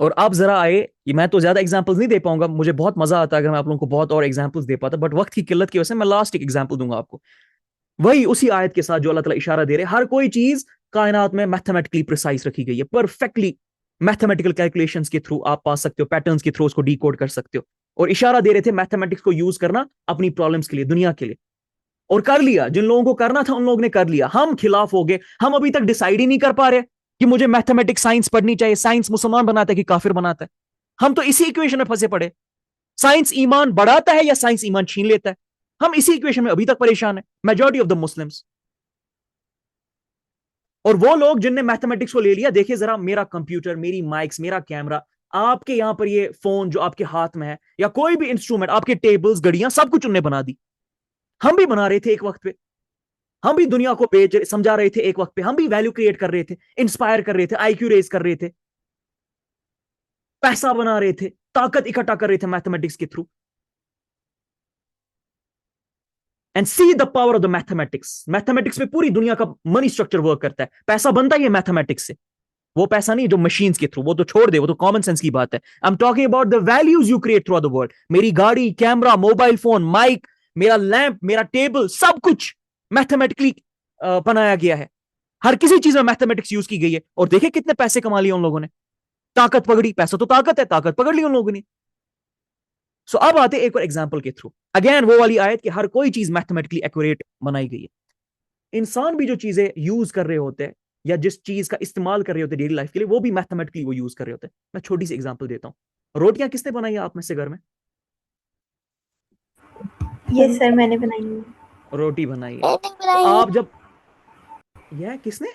A: और अब जरा आए, ये मैं तो ज्यादा एग्जांपल्स नहीं दे पाऊंगा, मुझे बहुत मजा आता है अगर मैं आप लोगों को बहुत और एग्जांपल्स दे पाता, बट वक्त की किल्लत की वजह से मैं लास्ट एक एग्जांपल दूंगा आपको, वही उसी आयत के साथ जो अल्लाह ताला इशारा दे रहे, हर कोई चीज कायनात में मैथमेटिकली प्रिसाइज रखी गई है, परफेक्टली मैथमेटिकल कैलकुलेशंस के थ्रू आप पा सकते हो, पैटर्न्स के थ्रू उसको डीकोड कर सकते हो. और इशारा दे रहे थे मैथमेटिक्स को यूज करना अपनी प्रॉब्लम्स के लिए, दुनिया के लिए, और कर लिया. जिन लोगों को करना था उन लोगों ने कर लिया. हम खिलाफ हो गए, हम अभी तक डिसाइड ही नहीं कर पा रहे कि मुझे मैथमेटिक्स साइंस पढ़नी चाहिए. साइंस मुसलमान बनाता है कि काफिर बनाता है? हम तो इसी इक्वेशन में फंसे पड़े. साइंस ईमान बढ़ाता है या साइंस ईमान छीन लेता है? हम इसी इक्वेशन में अभी तक परेशान है, मेजॉरिटी ऑफ द मुस्लिम्स. और वो लोग जिनने मैथमेटिक्स को ले लिया, देखिए जरा, मेरा कंप्यूटर, मेरी माइक्स, मेरा कैमरा, आपके यहां पर ये फोन जो आपके हाथ में है, या कोई भी इंस्ट्रूमेंट, आपके टेबल्स, घड़ियां, सब कुछ उनने बना दी. हम भी बना रहे थे एक वक्त पे, हम भी दुनिया को समझा रहे थे एक वक्त पे, हम भी वैल्यू क्रिएट कर रहे थे, इंस्पायर कर रहे थे, आईक्यू रेज कर रहे थे, पैसा बना रहे थे, ताकत इकट्ठा कर रहे थे मैथमेटिक्स के through. And see the power of the mathematics. Mathematics में पूरी दुनिया का मनी स्ट्रक्चर वर्क करता है, पैसा बनता ही है मैथमेटिक्स से. वो पैसा नहीं जो मशीन्स के थ्रू, वो तो छोड़ दे, वो तो कॉमन सेंस की बात है. I am talking about the values you create through the world. मेरी गाड़ी, कैमरा, मोबाइल फोन, माइक, मेरा लैंप, मेरा टेबल, सब कुछ मैथमेटिकली बनाया गया है. हर किसी चीज में मैथमेटिक्स यूज की गई है, और देखे कितने पैसे कमा लिए उन लोगों ने. ताकत पकड़ी, पैसा तो ताकत है, ताकत पकड़ ली उन लोगों ने. सो अब आते एक और एग्जांपल के थ्रू, अगेन वो वाली आयत कि हर कोई चीज मैथमेटिकली एक्यूरेट बनाई गई है. इंसान भी जो चीजें यूज कर रहे होते हैं, या जिस चीज का इस्तेमाल कर रहे होते हैं डेली लाइफ के लिए, वो भी मैथमेटिकली वो यूज कर रहे होते हैं. मैं छोटी सी एग्जांपल देता हूं. रोटियां किसने बनाई है आप में से घर में?
D: यस सर, मैंने बनाई है.
A: रोटी बनाई है. तो आप जब, यह किसने?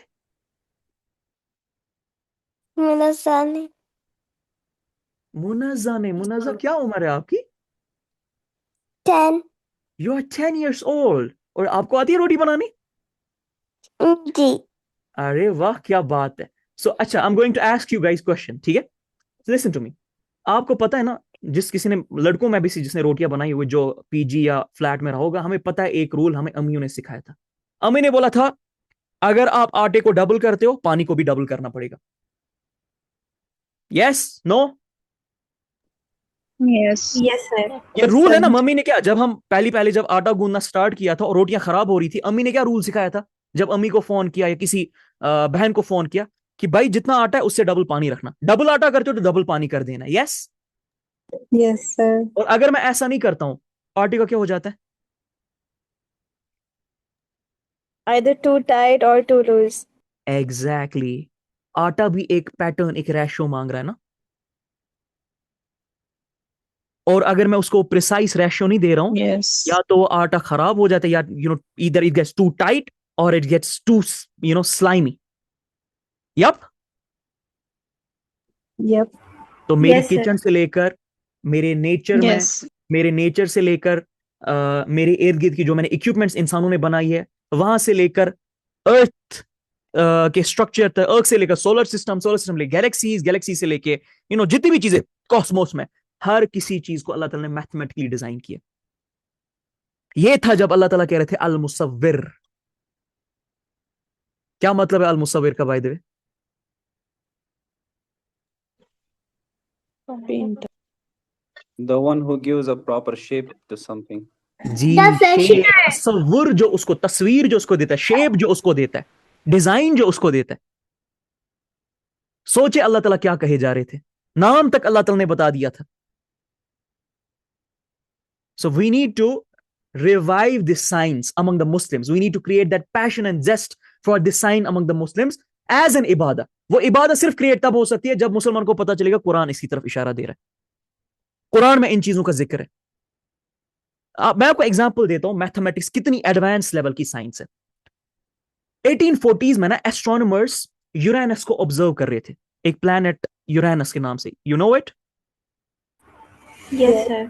B: मुनज़्ज़ा ने.
A: मुनज़्ज़ा ने. मुनज़्ज़ा क्या उम्र है आपकी?
B: 10.
A: You are 10 years old. और आपको आती है रोटी बनानी?
B: जी.
A: अरे वाह, क्या बात है. सो अच्छा, I am going to ask you guys question, ठीक है? Listen to me. आपको पता है ना, जिस किसी ने, लड़कों में भी जिसने रोटियां बनाई हुई, जो पीजी या फ्लैट में रहा होगा, हमें पता है एक रूल हमें अम्मियों ने सिखाया था. अम्मी ने बोला था, अगर आप आटे को डबल करते हो, पानी को भी डबल करना पड़ेगा. Yes? No?
C: Yes.
D: Yes sir.
A: ये रूल है ना. मम्मी ने क्या, जब हम पहले जब आटा गूंदना स्टार्ट किया था और रोटियां खराब हो रही थी, अम्मी ने क्या रूल सिखाया था? जब अम्मी को फोन किया या किसी बहन को फोन किया कि भाई जितना आटा है उससे डबल पानी रखना, डबल आटा करते हो तो डबल पानी कर देना. यस?
B: Yes, sir.
A: और अगर मैं ऐसा नहीं करता हूं, आटे का क्या हो जाता है?
B: Either too tight or too loose.
A: Exactly. आटा भी एक पैटर्न, एक रेशो मांग रहा है ना. और अगर मैं उसको प्रिसाइज रेशियो नहीं दे रहा हूं,
C: Yes.
A: या तो वो आटा खराब हो जाता है, या either it gets too tight और it gets too slimy. Yup.
B: Yep.
A: तो मेरी
D: Yes, sir.
A: किचन से लेकर मेरे नेचर में,
C: Yes.
A: मेरे नेचर से लेकर मेरे इर्द गिर्द की जो मैंने इक्विपमेंट्स इंसानों ने बनाई है, वहां से लेकर अर्थ के स्ट्रक्चर तक, अर्थ से लेकर सोलर सिस्टम लेकर गैलेक्सीज, गैलेक्सी से लेके जितनी भी चीजें कॉस्मोस में, हर किसी चीज को अल्लाह ताला ने मैथमेटिकली डिजाइन किया। ये था जब अल्लाह ताला कह रहे थे अल मुसव्विर। क्या मतलब है अल मुसव्विर का by the way?
C: Painter.
E: The one who gives a proper shape to something.
A: जी, शेप, तस्वुर जो उसको, तस्वीर जो उसको देता है, शेप जो उसको देता है, डिजाइन जो उसको देता है। सोचे अल्लाह ताला क्या कहे जा रहे थे, नाम तक अल्लाह ताला ने बता दिया था। So we need to revive this science among the Muslims. We need to create that passion and zest for this science among the Muslims as an ibadah. वो इबादत सिर्फ क्रिएट तब हो सकती है जब मुसलमान को पता चलेगा कुरान इसकी तरफ इशारा दे रहा है, कुरान में इन चीजों का जिक्र है। मैं आपको एग्जांपल देता हूं, मैथमेटिक्स कितनी एडवांस लेवल की साइंस है। 1840s में ना एस्ट्रोनॉमर्स यूरेनस को ऑब्जर्व कर रहे थे, एक प्लैनेट यूरेनस के नाम से। You know it?
D: Yes, sir.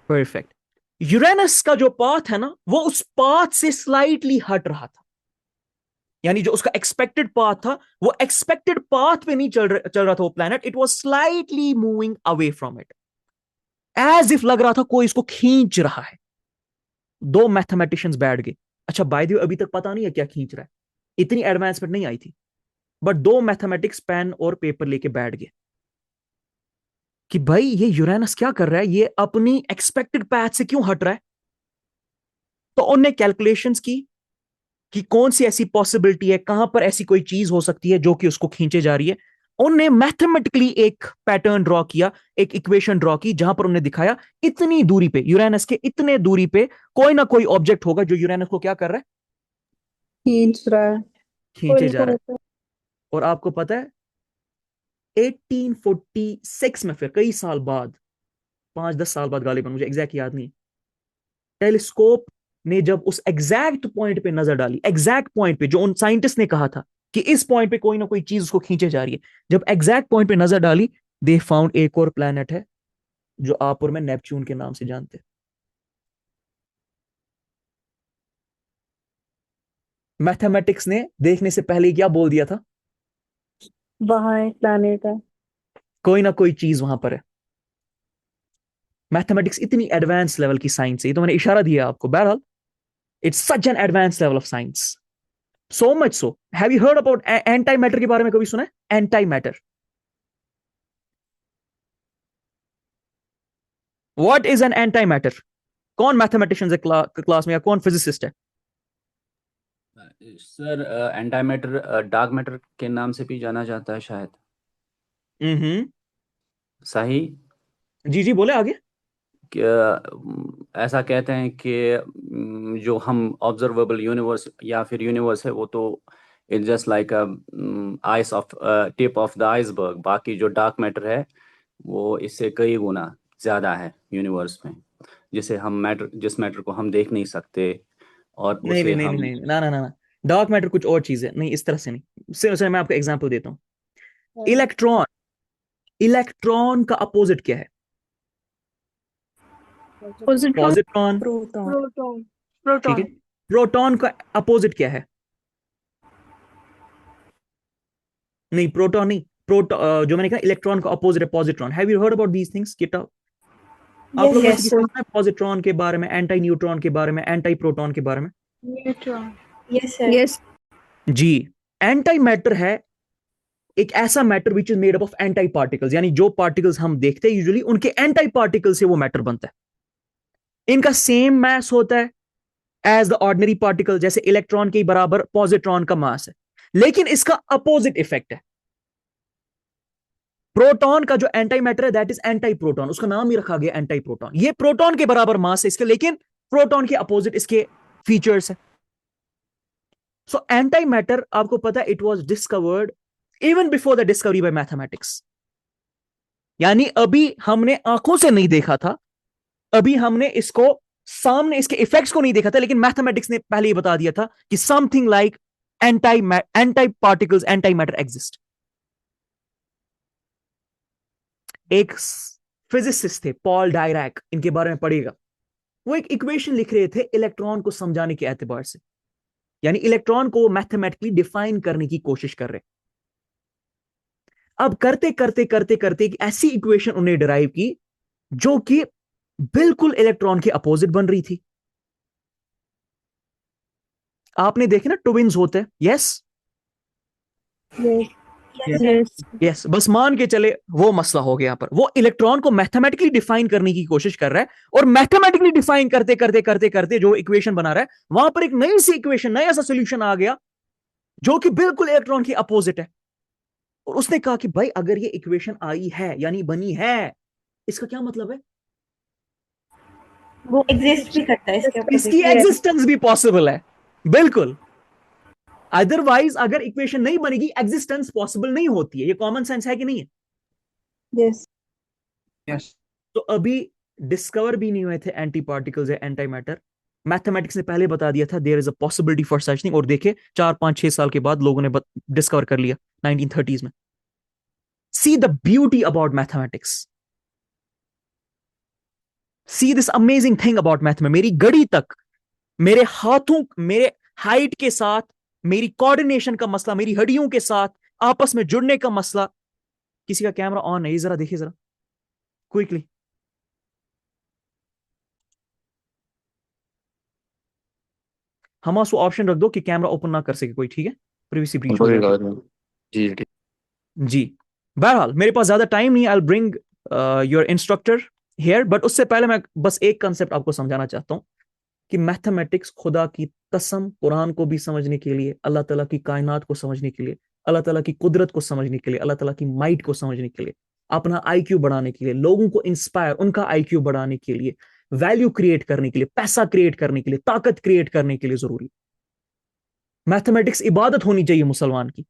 A: Perfect. Uranus का जो पाथ है ना, वो उस पाथ से स्लाइटली हट रहा था, यानी जो उसका एक्सपेक्टेड पाथ था, वो एक्सपेक्टेड पाथ पे नहीं चल रहा था वो planet. It was slightly moving away from it, as if लग रहा था कोई इसको खींच रहा है। दो मैथमेटिशियंस बैठ गए। अच्छा, बाय द वे अभी तक पता नहीं है क्या खींच रहा है, इतनी एडवांसमेंट नहीं आई थी, बट दो मैथमेटिक्स पेन और पेपर लेके बैठ गए कि भाई ये यूरेनस क्या कर रहा है, ये अपनी एक्सपेक्टेड पाथ से क्यों हट रहा है। तो उन्होंने कैलकुलेशंस की कि कौन सी ऐसी पॉसिबिलिटी है, कहां पर ऐसी कोई चीज हो सकती है जो कि उसको खींचे जा रही है। उन्होंने मैथमेटिकली एक पैटर्न ड्रॉ किया, एक इक्वेशन ड्रॉ की, जहां पर उन्होंने दिखाया इतनी दूरी पे, यूरेनस के इतने दूरी पे कोई ना कोई ऑब्जेक्ट होगा जो यूरेनस को क्या कर रहा है,
B: खींच रहा है।
A: खींचे जा रहा है। और आपको पता है 1846 में, फिर कई साल बाद, 5-10 साल बाद गालिबन, मुझे एग्जैक्ट याद नहीं, टेलीस्कोप ने जब उस एग्जैक्ट पॉइंट पे नजर डाली, एग्जैक्ट पॉइंट पे जो उन साइंटिस्ट ने कहा था कि इस पॉइंट पे कोई ना कोई चीज उसको खींचे जा रही है, जब एग्जैक्ट पॉइंट पे नजर डाली, दे फाउंड एक और प्लैनेट है जो आप और मैं नेपच्यून के नाम से जानते हैं। मैथमेटिक्स ने देखने से पहले ही क्या बोल दिया था,
B: वहां एक प्लैनेट है।
A: कोई ना कोई चीज वहां पर है। मैथमेटिक्स इतनी एडवांस लेवल की साइंस है, तो मैंने इशारा दिया आपको। बहरहाल, it's such an advance level of science, so much so. Have you heard about anti matter के बारे में कभी सुना है? Anti matter, what is an anti matter? कौन मैथमेटिशियंस है क्लास में, या कौन फिजिसिस्ट है?
E: Sir, anti matter dark matter के नाम से भी जाना जाता है शायद। सही?
A: जी जी, बोले आगे।
E: ऐसा कहते हैं कि जो हम ऑब्जर्वेबल यूनिवर्स या फिर यूनिवर्स है, वो तो it's just like ice of tip of the iceberg. बाकी जो डार्क मैटर है वो इससे कई गुना ज़्यादा है यूनिवर्स में, जिस मैटर को हम देख नहीं सकते, और
A: नहीं
E: उसे
A: नहीं नहीं
E: हम
A: नहीं, ना ना ना ना, डार्क मैटर कुछ और चीज है, नहीं इस तरह से नहीं। सिर्फ मैं आपको एग्जांपल देता हूं। इलेक्ट्रॉन, इलेक्ट्रॉन का अपोजिट क्या है? पॉजिट्रॉन।
C: Proton.
B: प्रोटॉन।
A: ठीक है, प्रोटॉन का अपोजिट क्या है? नहीं, प्रोटॉन नहीं, जो मैंने कहा इलेक्ट्रॉन का अपोजिट है positron. Have you heard about these things किट? आप लोगों में से किसी को पता है पॉजिट्रॉन के बारे में, एंटी न्यूट्रॉन के बारे में, एंटी प्रोटॉन के बारे में?
B: न्यूट्रॉन।
D: Yes, sir.
B: यस।
A: जी, एंटी मैटर है एक ऐसा matter which is made up of anti particles, यानी जो पार्टिकल्स हम देखते हैं यूजुअली, उनके एंटी पार्टिकल से वो मैटर बनता है। इनका सेम मास होता है एज द ऑर्डिनरी पार्टिकल, जैसे इलेक्ट्रॉन के बराबर पॉजिट्रॉन का मास है, लेकिन इसका अपोजिट इफेक्ट है। प्रोटॉन का जो एंटी मैटर है दैट इज एंटी प्रोटॉन, उसका नाम ही रखा गया एंटी प्रोटॉन। ये प्रोटॉन के बराबर मास है इसके, लेकिन प्रोटॉन के अपोजिट इसके फीचर्स है। सो एंटी मैटर, आपको पता है, it was discovered even before the discovery by mathematics. यानी अभी हमने आंखों से नहीं देखा था, अभी हमने इसको सामने, इसके इफेक्ट्स को नहीं देखा था, लेकिन मैथमेटिक्स ने पहले ही बता दिया था कि something like anti particles, anti matter exist. एक फिजिसिस्ट थे पॉल डायरैक, इनके बारे में पढ़िएगा। वो एक इक्वेशन लिख रहे थे इलेक्ट्रॉन को समझाने के एतबार से, यानी इलेक्ट्रॉन को मैथमेटिकली डिफाइन करने की कोशिश कर रहे। अब करते करते करते करते एक ऐसी इक्वेशन उन्हें डिराइव की जो कि बिल्कुल इलेक्ट्रॉन के अपोजिट बन रही थी। आपने देखे ना ट्विन्स होते हैं, yes
B: Yes.
D: Yes,
B: Yes.
A: Yes, बस मान के चले वो मसला हो गया। यहां पर वो इलेक्ट्रॉन को मैथमेटिकली डिफाइन करने की कोशिश कर रहा है, और मैथमेटिकली डिफाइन करते करते करते करते जो इक्वेशन बना रहा है, वहां पर एक नई सी इक्वेशन, नया सा सोल्यूशन आ गया जो कि बिल्कुल इलेक्ट्रॉन के अपोजिट है। और उसने कहा कि भाई अगर ये इक्वेशन आई है यानी बनी है, इसका क्या मतलब है?
B: वो
D: एग्जिस्ट भी करता है इसके
A: इसकी
D: अपोजिट।
A: एग्जिस्टेंस भी पॉसिबल है, बिल्कुल। अदरवाइज अगर इक्वेशन नहीं बनेगी, एग्जिस्टेंस पॉसिबल नहीं होती है। ये कॉमन सेंस है कि नहीं है?
B: Yes.
E: यस
A: तो अभी डिस्कवर भी नहीं हुए थे एंटी पार्टिकल्स या एंटी मैटर। मैथमेटिक्स ने पहले बता दिया था there is a possibility for such thing, और देखे 4 5 6 साल के बाद लोगों ने डिस्कवर कर लिया 1930s में। See the beauty about mathematics, see this amazing thing about mathematics. मेरी घड़ी तक, मेरे हाथों, मेरे हाइट के साथ, मेरी कोऑर्डिनेशन का मसला, मेरी हड्डियों के साथ आपस में जुड़ने का मसला। किसी का कैमरा ऑन है? जरा देखिए जरा क्विकली। हमास वो ऑप्शन रख दो कि कैमरा ओपन ना कर सके कोई, ठीक है? प्रिवेसी ब्रीच हो जाएगी।
E: जी जी
A: जी, बहरहाल मेरे पास ज्यादा टाइम नहीं है। I bring your instructor here, but उससे पहले मैं बस एक कंसेप्ट आपको समझाना चाहता हूं कि मैथमेटिक्स, खुदा की कसम, कुरान को भी समझने के लिए, अल्लाह ताला की कायनात को समझने के लिए, अल्लाह ताला की कुदरत को समझने के लिए, अल्लाह ताला की माइट को समझने के लिए, अपना आईक्यू बढ़ाने के लिए, लोगों को इंस्पायर, उनका आईक्यू बढ़ाने के लिए, वैल्यू क्रिएट करने के लिए, पैसा क्रिएट करने के लिए, ताकत क्रिएट करने के लिए जरूरी मैथमेटिक्स इबादत होनी चाहिए मुसलमान की।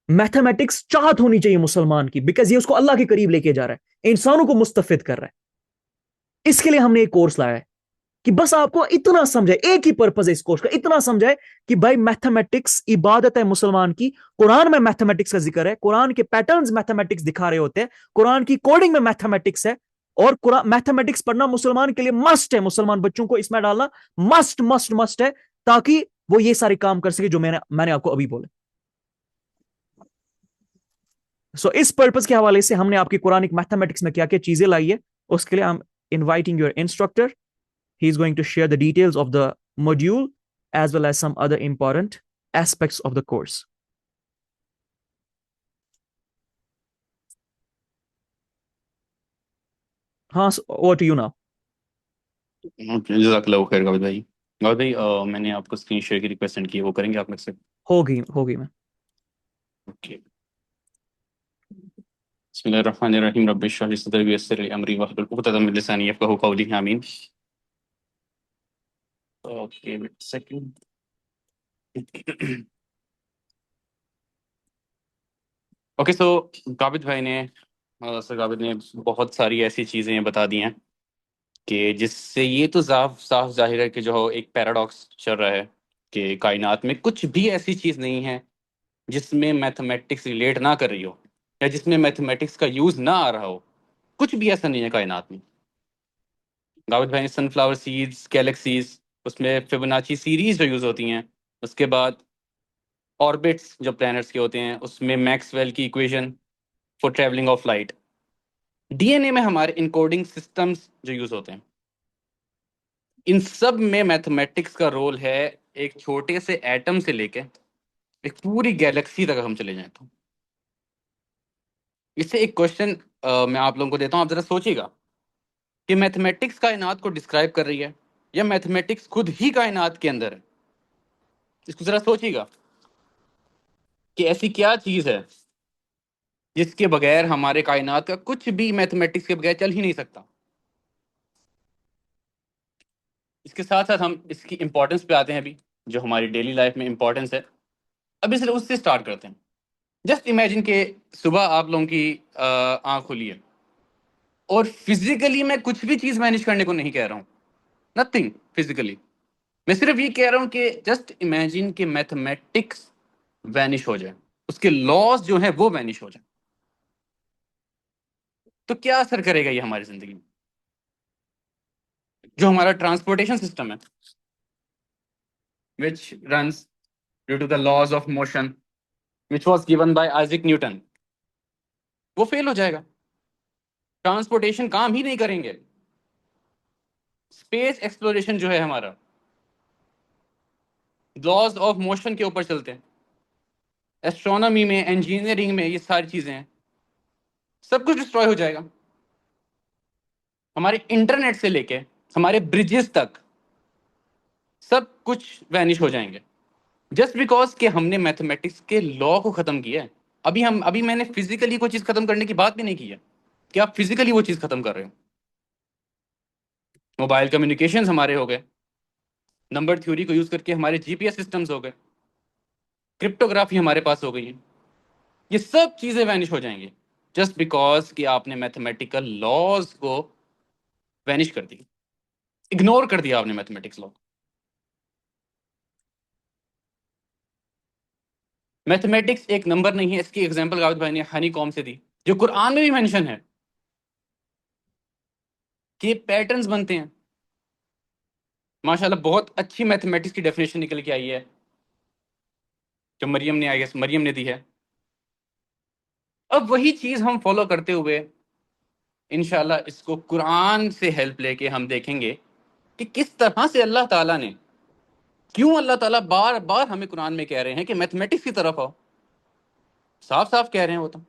A: मैथमेटिक्स चाहत होनी चाहिए मुसलमान की, बिकॉज ये उसको अल्लाह के करीब लेके जा रहा है, इंसानों को मुस्तफिद कर रहा है। इसके लिए हमने एक कोर्स लाया है कि बस आपको इतना समझाए, एक ही पर्पज है इस कोर्स का, इतना समझाए कि भाई मैथमेटिक्स इबादत है मुसलमान की। कुरान में मैथमेटिक्स का जिक्र है, कुरान के पैटर्न्स मैथमेटिक्स दिखा रहे होते हैं, कुरान की कोडिंग में मैथमेटिक्स है, और कुरान मैथमेटिक्स पढ़ना मुसलमान के लिए मस्ट है। मुसलमान बच्चों को इसमें डालना मस्ट मस्ट मस्ट है, ताकि वो ये सारे काम कर सके जो मैंने आपको अभी बोले। सो इस पर्पस के हवाले से हमने आपकी कुरानिक मैथमेटिक्स में क्या क्या चीजें लाई है, उसके लिए हम inviting your instructor. He is going to share the details of the module as well as some other important aspects of the course. हाँ, over to you now.
F: जज़ाकल्लाहु खैर गाविद भाई। गाविद भाई मैंने आपको स्क्रीन शेयर की रिक्वेस्ट सेंड की है, वो करेंगे आप मेरे से?
A: होगी मैं।
F: ओके। बिस्मिल्लाहिर्रहमानिर्रहीम रब्बि इश्रह ली सदरी वयस्सिर ली अमरी वहलुल उक़दतम मिन लिसानी यफ़क़हू क़ौली आमीन। Okay wait second. Okay so गाविद भाई ने सर गाविद ने बहुत सारी ऐसी चीज़ें बता दी हैं कि जिससे ये तो साफ साफ जाहिर है कि जो एक पैराडॉक्स चल रहा है कि कायनात में कुछ भी ऐसी चीज़ नहीं है जिसमें मैथमेटिक्स रिलेट ना कर रही हो, या जिसमें मैथमेटिक्स का यूज़ ना आ रहा हो। कुछ भी ऐसा नहीं है कायनात में। गाविद भाई, सनफ्लावर सीड्स, गैलेक्सीज, उसमें फिबोनाची सीरीज जो यूज़ होती हैं, उसके बाद ऑर्बिट्स जो प्लैनेट्स के होते हैं, उसमें मैक्सवेल की equation for travelling of light, DNA में हमारे इनकोडिंग सिस्टम्स जो यूज़ होते हैं, इन सब में मैथमेटिक्स का रोल है। एक छोटे से एटम से लेके एक पूरी गैलेक्सी तक हम चले जाएं तो इससे एक क्वेश्चन मैं आप लोगों को देता हूं, आप जरा सोचिएगा कि मैथमेटिक्स कायनात को डिस्क्राइब कर रही है या मैथमेटिक्स खुद ही कायनात के अंदर है। इसको जरा सोचिएगा कि ऐसी क्या चीज है जिसके बगैर हमारे कायनात का कुछ भी मैथमेटिक्स के बगैर चल ही नहीं सकता। इसके साथ साथ हम इसकी इंपॉर्टेंस पे आते हैं अभी, जो हमारी डेली लाइफ में इंपॉर्टेंस है। अब इसलिए उससे स्टार्ट करते हैं। जस्ट इमेजिन के सुबह आप लोगों की आंख खुली है और फिजिकली मैं कुछ भी चीज मैनेज करने को नहीं कह रहा हूं, नथिंग फिजिकली। मैं सिर्फ ये कह रहा हूं कि जस्ट इमेजिन कि मैथमेटिक्स वैनिश हो जाए, उसके लॉज जो हैं वो वैनिश हो जाए। तो क्या असर करेगा ये हमारी जिंदगी में? जो हमारा ट्रांसपोर्टेशन सिस्टम है, which runs due to the laws of motion which was given by Isaac Newton, वो फेल हो जाएगा। ट्रांसपोर्टेशन काम ही नहीं करेंगे। स्पेस एक्सप्लोरेशन जो है हमारा, लॉज ऑफ मोशन के ऊपर चलते हैं। एस्ट्रोनॉमी में, इंजीनियरिंग में, ये सारी चीजें हैं, सब कुछ डिस्ट्रॉय हो जाएगा। हमारे इंटरनेट से लेके हमारे ब्रिजेस तक सब कुछ वैनिश हो जाएंगे, जस्ट बिकॉज कि हमने मैथमेटिक्स के लॉ को खत्म किया है। अभी मैंने फिजिकली कोई चीज खत्म करने की बात भी नहीं की है कि आप फिजिकली वो चीज खत्म कर रहे हो। मोबाइल कम्युनिकेशन हमारे हो गए, नंबर थ्योरी को यूज करके हमारे जीपीएस सिस्टम्स हो गए, क्रिप्टोग्राफी हमारे पास हो गई है। ये सब चीजें वैनिश हो जाएंगी जस्ट बिकॉज कि आपने मैथमेटिकल लॉज को वैनिश कर दी, इग्नोर कर दिया आपने मैथमेटिक्स लॉ। मैथमेटिक्स एक नंबर नहीं है। इसकी एग्जांपल गाविद भाई ने हनी कॉम से दी, जो कुरान में भी मेंशन है कि पैटर्न्स बनते हैं। माशाल्लाह बहुत अच्छी मैथमेटिक्स की डेफिनेशन निकल के आई है जो मरियम ने दी है। अब वही चीज हम फॉलो करते हुए इंशाल्लाह इसको कुरान से हेल्प लेके हम देखेंगे कि किस तरह से अल्लाह ताला ने, क्यों अल्लाह ताला बार बार हमें कुरान में कह रहे हैं कि मैथमेटिक्स की तरफ आओ। साफ साफ कह रहे हैं वो तो।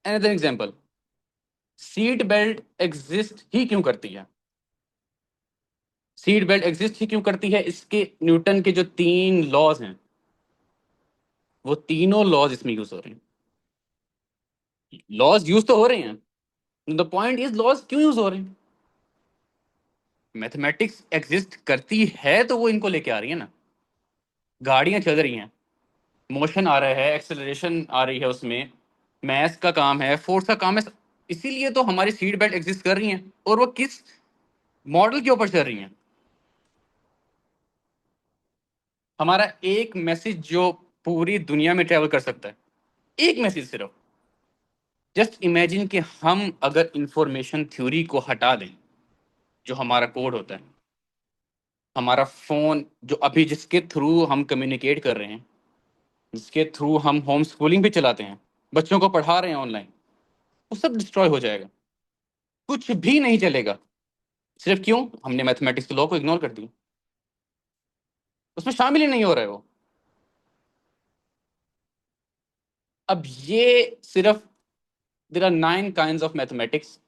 F: Another example, seat belt exist ही क्यों करती है? सीट बेल्ट एग्जिस्ट ही क्यों करती है? इसके न्यूटन के जो 3 लॉज हैं, वो तीनों लॉज इसमें यूज हो रहे हैं। लॉज यूज तो हो रहे हैं, द पॉइंट इज लॉज क्यों यूज हो रहे हैं? मैथमेटिक्स एग्जिस्ट करती है तो वो इनको लेके आ रही है ना। गाड़ियां चल रही हैं, मोशन आ रहा है, एक्सेलरेशन आ रही है, उसमें मैथ का काम है, फोर्स का काम है, इसीलिए तो हमारी सीट बेल्ट एग्जिस्ट कर रही हैं। और वो किस मॉडल के ऊपर चल रही हैं? हमारा एक मैसेज जो पूरी दुनिया में ट्रेवल कर सकता है, एक मैसेज सिर्फ। जस्ट इमेजिन कि हम अगर इंफॉर्मेशन थ्योरी को हटा दें, जो हमारा कोड होता है, हमारा फोन जो अभी जिसके थ्रू हम कम्युनिकेट कर रहे हैं, जिसके थ्रू हम होम स्कूलिंग भी चलाते हैं, बच्चों को पढ़ा रहे हैं ऑनलाइन, वो सब डिस्ट्रॉय हो जाएगा। कुछ भी नहीं चलेगा। सिर्फ क्यों? हमने मैथमेटिक्स लॉ को इग्नोर कर दिया, उसमें शामिल ही नहीं हो रहा है वो। अब ये सिर्फ there are 9 kinds of mathematics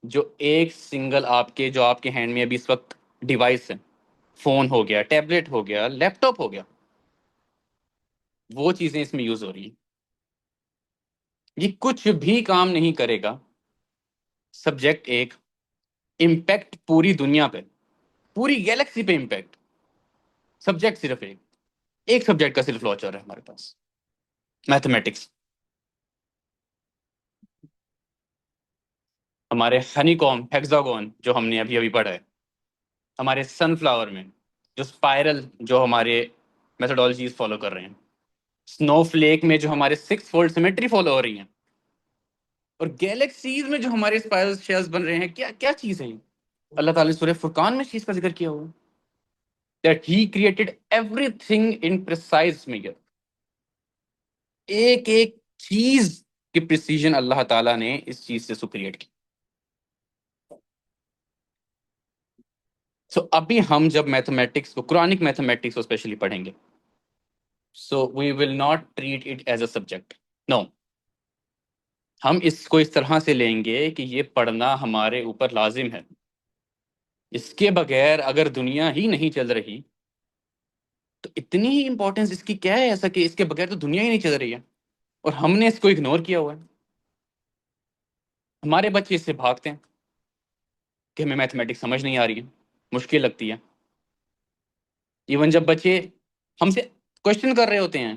F: जो एक सिंगल जो आपके हैंड में अभी इस वक्त डिवाइस है, फोन हो गया, टैबलेट हो गया, लैपटॉप हो गया, वो चीजें इसमें यूज हो रही हैं। ये कुछ भी काम नहीं करेगा। सब्जेक्ट एक, इम्पैक्ट पूरी दुनिया पे, पूरी गैलेक्सी पे इम्पैक्ट। सब्जेक्ट सिर्फ एक सब्जेक्ट का सिर्फ लॉ चल रहा है हमारे पास, मैथमेटिक्स। हमारे हनीकॉम हेक्सागोन जो हमने अभी अभी पढ़ा है, हमारे सनफ्लावर में जो स्पाइरल, जो हमारे मेथोडोलॉजीज फॉलो कर रहे हैं, स्नोफ्लेक में जो हमारे 6 फोल्ड सिमेट्री फॉलो हो रही हैं, और गैलेक्सीज में जो हमारे स्पाइरल शेल्स बन रहे हैं, क्या क्या चीज है? अल्लाह ताला ने सूरह फुरकान में इस चीज का जिक्र किया हुआ है that he created everything in precise measure। एक एक चीज की प्रिसीजन अल्लाह ताला ने इस चीज से क्रिएट की। सो अभी हम जब मैथमेटिक्स को, कुरानिक मैथमेटिक्स को स्पेशली पढ़ेंगे, so we will not treat it as a subject, no. हम इसको इस तरह से लेंगे कि ये पढ़ना हमारे ऊपर लाजिम है। इसके बगैर अगर दुनिया ही नहीं चल रही तो इतनी ही इंपॉर्टेंस इसकी क्या है ऐसा कि इसके बगैर तो दुनिया ही नहीं चल रही है, और हमने इसको इग्नोर किया हुआ है। हमारे बच्चे इससे भागते हैं कि हमें मैथमेटिक्स समझ नहीं आ रही है, मुश्किल लगती है। इवन जब बच्चे हमसे क्वेश्चन कर रहे होते हैं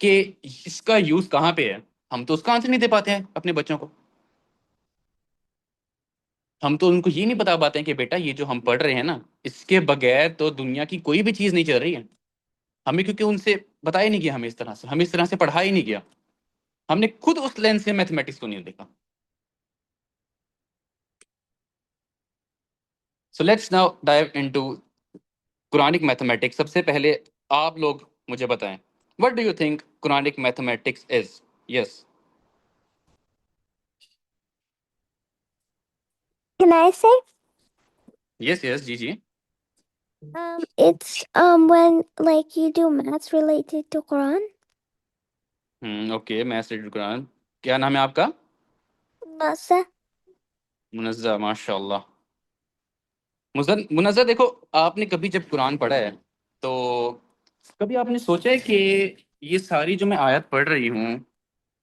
F: कि इसका यूज कहाँ पे है, हम तो उसका आंसर नहीं दे पाते हैं अपने बच्चों को। हम तो उनको ये नहीं बता पाते हैं कि बेटा ये जो हम पढ़ रहे हैं ना, इसके बगैर तो दुनिया की कोई भी चीज नहीं चल रही है। हमें क्योंकि उनसे बताया नहीं गया, हमें इस तरह से पढ़ाया ही नहीं गया। हमने खुद उस लेंस से मैथमेटिक्स को नहीं देखा। So let's now dive into Quranic mathematics. सबसे पहले आप लोग मुझे बताएं, what do you think Quranic mathematics is? Yes
B: Can I say?
F: Yes yes, जी जी।
B: It's when like you do maths related to Quran.
F: Okay, मैं स्टडी कुरान। क्या नाम है आपका?
B: Nasa.
F: मुनज़्ज़ा, माशाल्लाह। मुनज़्ज़ा, देखो, आपने कभी जब कुरान पढ़ा है तो कभी आपने सोचा है कि ये सारी जो मैं आयत पढ़ रही हूँ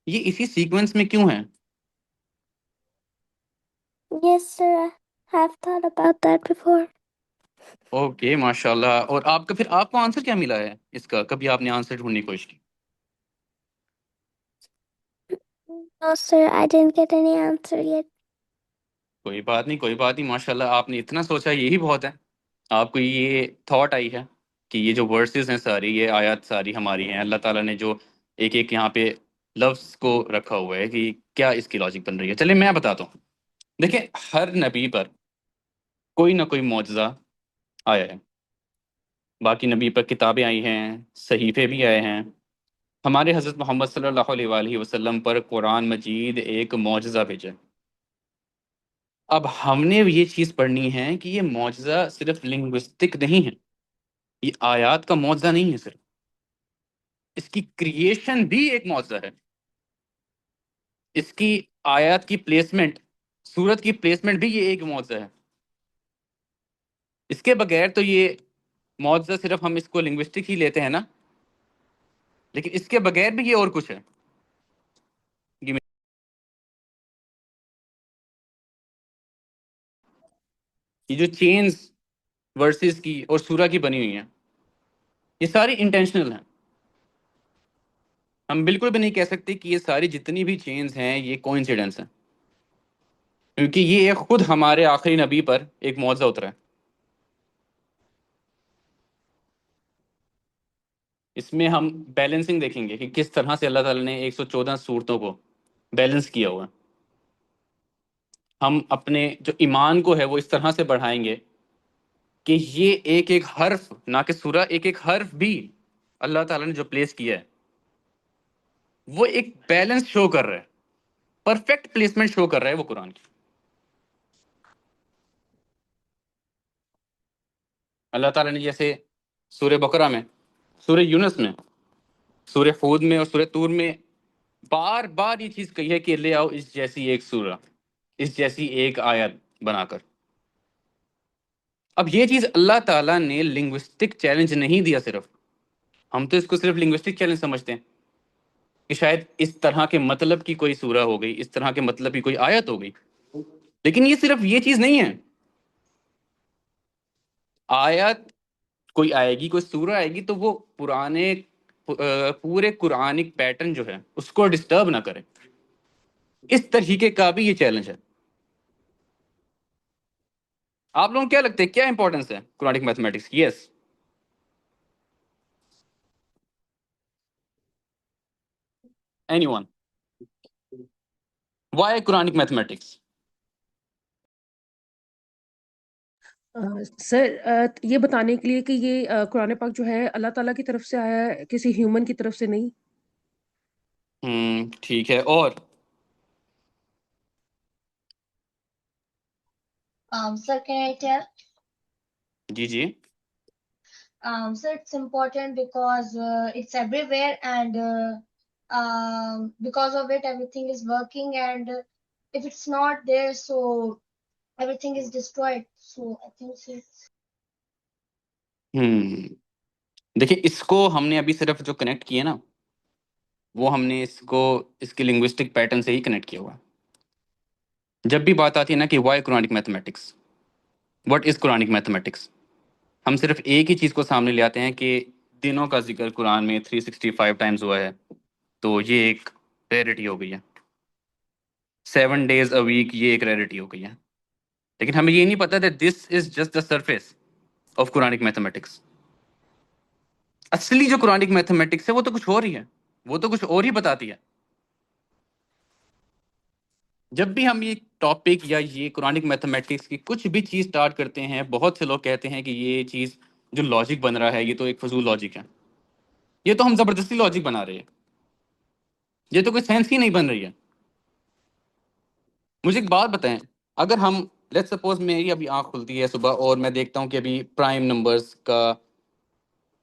F: ये इसी सीक्वेंस में क्यों है?
B: Yes, sir. I have thought about that before.
F: Okay, माशाल्लाह। और आपका फिर आपको आंसर क्या मिला है इसका? कभी आपने आंसर ढूंढने की कोशिश की?
B: No, sir. I didn't get any answer yet.
F: कोई बात नहीं, कोई बात नहीं, माशाल्लाह। आपने इतना सोचा, यही बहुत है। आपको ये थॉट आई है कि ये जो वर्सेस हैं सारी, ये आयत सारी हमारी हैं। अल्लाह ताला ने जो एक एक यहाँ पे लफ्ज़ को रखा हुआ है कि क्या इसकी लॉजिक बन रही है। चलिए मैं बताता हूँ। देखिए, हर नबी पर कोई ना कोई मौजज़ा आया है। बाकी नबी पर किताबें आई हैं, सहीफ़े भी आए हैं। हमारे हज़रत मोहम्मद सल्लल्लाहु अलैहि वसल्लम पर कुरान मजीद एक मौजज़ा भेजा है। अब हमने ये चीज़ पढ़नी है कि ये मौजज़ा सिर्फ़ लिंग्विस्टिक नहीं है, ये आयात का मौजज़ा नहीं है सिर्फ़, इसकी क्रिएशन भी एक मौजज़ा है। इसकी आयत की प्लेसमेंट, सूरत की प्लेसमेंट भी ये एक मौजज़ा है। इसके बगैर तो ये मौजज़ा सिर्फ़ हम इसको लिंग्विस्टिक ही लेते हैं ना, लेकिन इसके बगैर भी ये और कुछ है। ये जो चेन्स वर्सेस की और सूरा की बनी हुई हैं, ये सारी इंटेंशनल हैं। हम बिल्कुल भी नहीं कह सकते कि ये सारी जितनी भी चेन्स हैं ये कोइंसिडेंस हैं, क्योंकि ये खुद हमारे आखिरी नबी पर एक मौजज़ा उतरा है। इसमें हम बैलेंसिंग देखेंगे कि किस तरह से अल्लाह ताला ने 114 सूरतों को बैलेंस किया हुआ है। हम अपने जो ईमान को है वो इस तरह से बढ़ाएंगे कि ये एक एक हर्फ, ना कि सूरा, एक एक हर्फ भी अल्लाह ताला ने जो प्लेस किया है वो एक बैलेंस शो कर रहा है, परफेक्ट प्लेसमेंट शो कर रहा है वो कुरान की। अल्लाह ताला ने जैसे सूर्य बकरा में, सूर्य यूनुस में, सूर्य हूद में और सूर्य तूर में बार बार ये चीज कही है कि ले आओ इस जैसी एक सूरा, इस जैसी एक आयत बनाकर। अब ये चीज अल्लाह ताला ने लिंग्विस्टिक चैलेंज नहीं दिया सिर्फ, हम तो इसको सिर्फ लिंग्विस्टिक चैलेंज समझते हैं कि शायद इस तरह के मतलब की कोई सूरा हो गई, इस तरह के मतलब की कोई आयत हो गई, लेकिन ये सिर्फ ये चीज नहीं है। आयत कोई आएगी, कोई सूरा आएगी तो वो पूरे कुरानिक पैटर्न जो है उसको डिस्टर्ब ना करे। इस तरीके का भी ये चैलेंज है। आप लोगों को क्या लगता है, क्या इंपॉर्टेंस है कुरानिक मैथमेटिक्स की? Yes, anyone? Why Quranic mathematics?
G: Sir, ये बताने के लिए कि ये कुरान पाक जो है अल्लाह ताला की तरफ से आया है, किसी ह्यूमन की तरफ से नहीं।
F: ठीक है। और
H: Sir, can I tell?
F: Ji ji,
H: Sir, it's important because it's everywhere, and because of it, everything is working. And if it's not there, so everything is destroyed. So I think so.
F: देखिए, इसको हमने अभी सिर्फ जो connect किए ना, वो हमने इसको इसके लिंग्विस्टिक पैटर्न से ही कनेक्ट किया हुआ है। जब भी बात आती है ना कि why Quranic mathematics, what is Quranic mathematics, हम सिर्फ एक ही चीज को सामने ले आते हैं कि दिनों का जिक्र कुरान में 365 टाइम्स हुआ है, तो ये एक रेयरिटी हो गई है। 7 days a week, ये एक रेयरिटी हो गई है। लेकिन हमें ये नहीं पता that this is just the surface of Quranic mathematics. असली जो कुरानिक मैथमेटिक्स है वो तो कुछ और ही है, वो तो कुछ और ही बताती है। जब भी हम ये टॉपिक या ये कुरानिक मैथमेटिक्स की कुछ भी चीज़ स्टार्ट करते हैं, बहुत से लोग कहते हैं कि ये चीज़ जो लॉजिक बन रहा है ये तो एक फजूल लॉजिक है, ये तो हम ज़बरदस्ती लॉजिक बना रहे हैं, ये तो कोई सेंस ही नहीं बन रही है। मुझे एक बात बताएं, अगर हम लेट्स सपोज मेरी अभी आंख खुलती है सुबह और मैं देखता हूँ कि अभी प्राइम नंबर्स का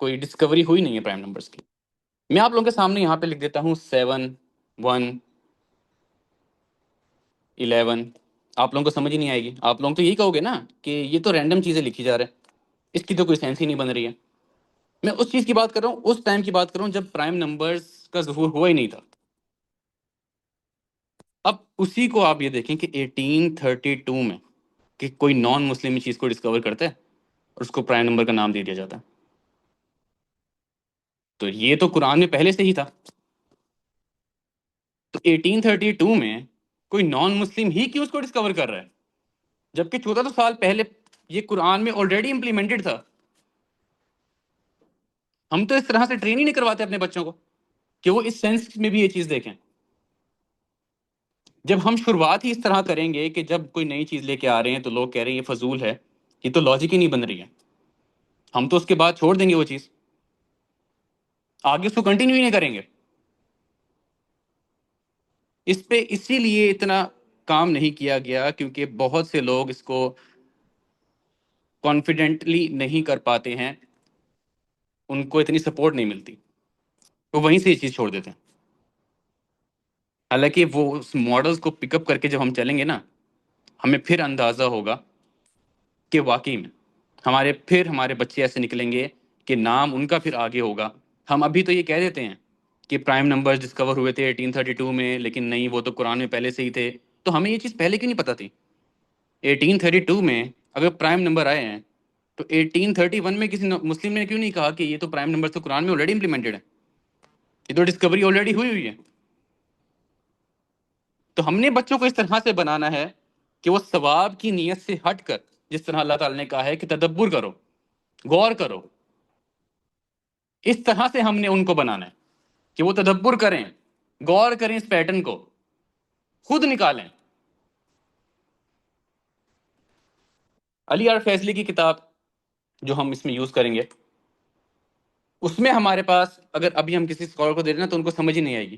F: कोई डिस्कवरी हुई नहीं है प्राइम नंबर्स की, मैं आप लोगों के सामने यहाँ पे लिख देता हूँ 7, 1, 11, आप लोगों को समझ ही नहीं आएगी। आप लोग तो यही कहोगे ना कि ये तो रैंडम चीज़ें लिखी जा रहा है, इसकी तो कोई सेंस ही नहीं बन रही है। मैं उस चीज़ की बात कर रहा हूँ, उस टाइम की बात कर रहा हूँ जब प्राइम नंबर्स का ज़हूर हुआ ही नहीं था। अब उसी को आप ये देखें कि 1832 में कि कोई नॉन मुस्लिम चीज़ को डिस्कवर करता है और उसको प्राइम नंबर का नाम दे दिया जाता है। तो ये तो कुरान में पहले से ही था। तो 1832 में कोई नॉन मुस्लिम ही क्यों उसको डिस्कवर कर रहा है, जबकि 1400 साल पहले ये कुरान में ऑलरेडी इंप्लीमेंटेड था। हम तो इस तरह से ट्रेन ही नहीं करवाते अपने बच्चों को कि वो इस सेंस में भी ये चीज देखें। जब हम शुरुआत ही इस तरह करेंगे कि जब कोई नई चीज लेके आ रहे हैं तो लोग कह रहे हैं ये फजूल है, ये तो लॉजिक ही नहीं बन रही है, हम तो उसके बाद छोड़ देंगे वो चीज, आगे उसको कंटिन्यू ही नहीं करेंगे। इस पे इसीलिए इतना काम नहीं किया गया क्योंकि बहुत से लोग इसको कॉन्फिडेंटली नहीं कर पाते हैं, उनको इतनी सपोर्ट नहीं मिलती, वो वहीं से ये चीज छोड़ देते हैं। हालांकि वो उस मॉडल्स को पिकअप करके जब हम चलेंगे ना, हमें फिर अंदाजा होगा कि वाकई में हमारे बच्चे ऐसे निकलेंगे कि नाम उनका फिर आगे होगा। हम अभी तो ये कह देते हैं कि प्राइम नंबर्स डिस्कवर हुए थे 1832 में, लेकिन नहीं, वो तो कुरान में पहले से ही थे। तो हमें ये चीज़ पहले क्यों नहीं पता थी? 1832 में अगर प्राइम नंबर आए हैं तो 1831 में किसी मुस्लिम ने क्यों नहीं कहा कि ये तो प्राइम नंबर तो कुरान में ऑलरेडी इंप्लीमेंटेड है, ये तो डिस्कवरी ऑलरेडी हुई हुई है। तो हमने बच्चों को इस तरह से बनाना है कि वो सवाब की नीयत से हटकर, जिस तरह अल्लाह ताला ने कहा है कि तदब्बुर करो, गौर करो, इस तरह से हमने उनको बनाना है कि वो तदब्बुर करें, गौर करें, इस पैटर्न को खुद निकालें। अली आर फैजली की किताब जो हम इसमें यूज करेंगे, उसमें हमारे पास अगर अभी हम किसी स्कॉलर को दे रहे हैं ना तो उनको समझ ही नहीं आएगी,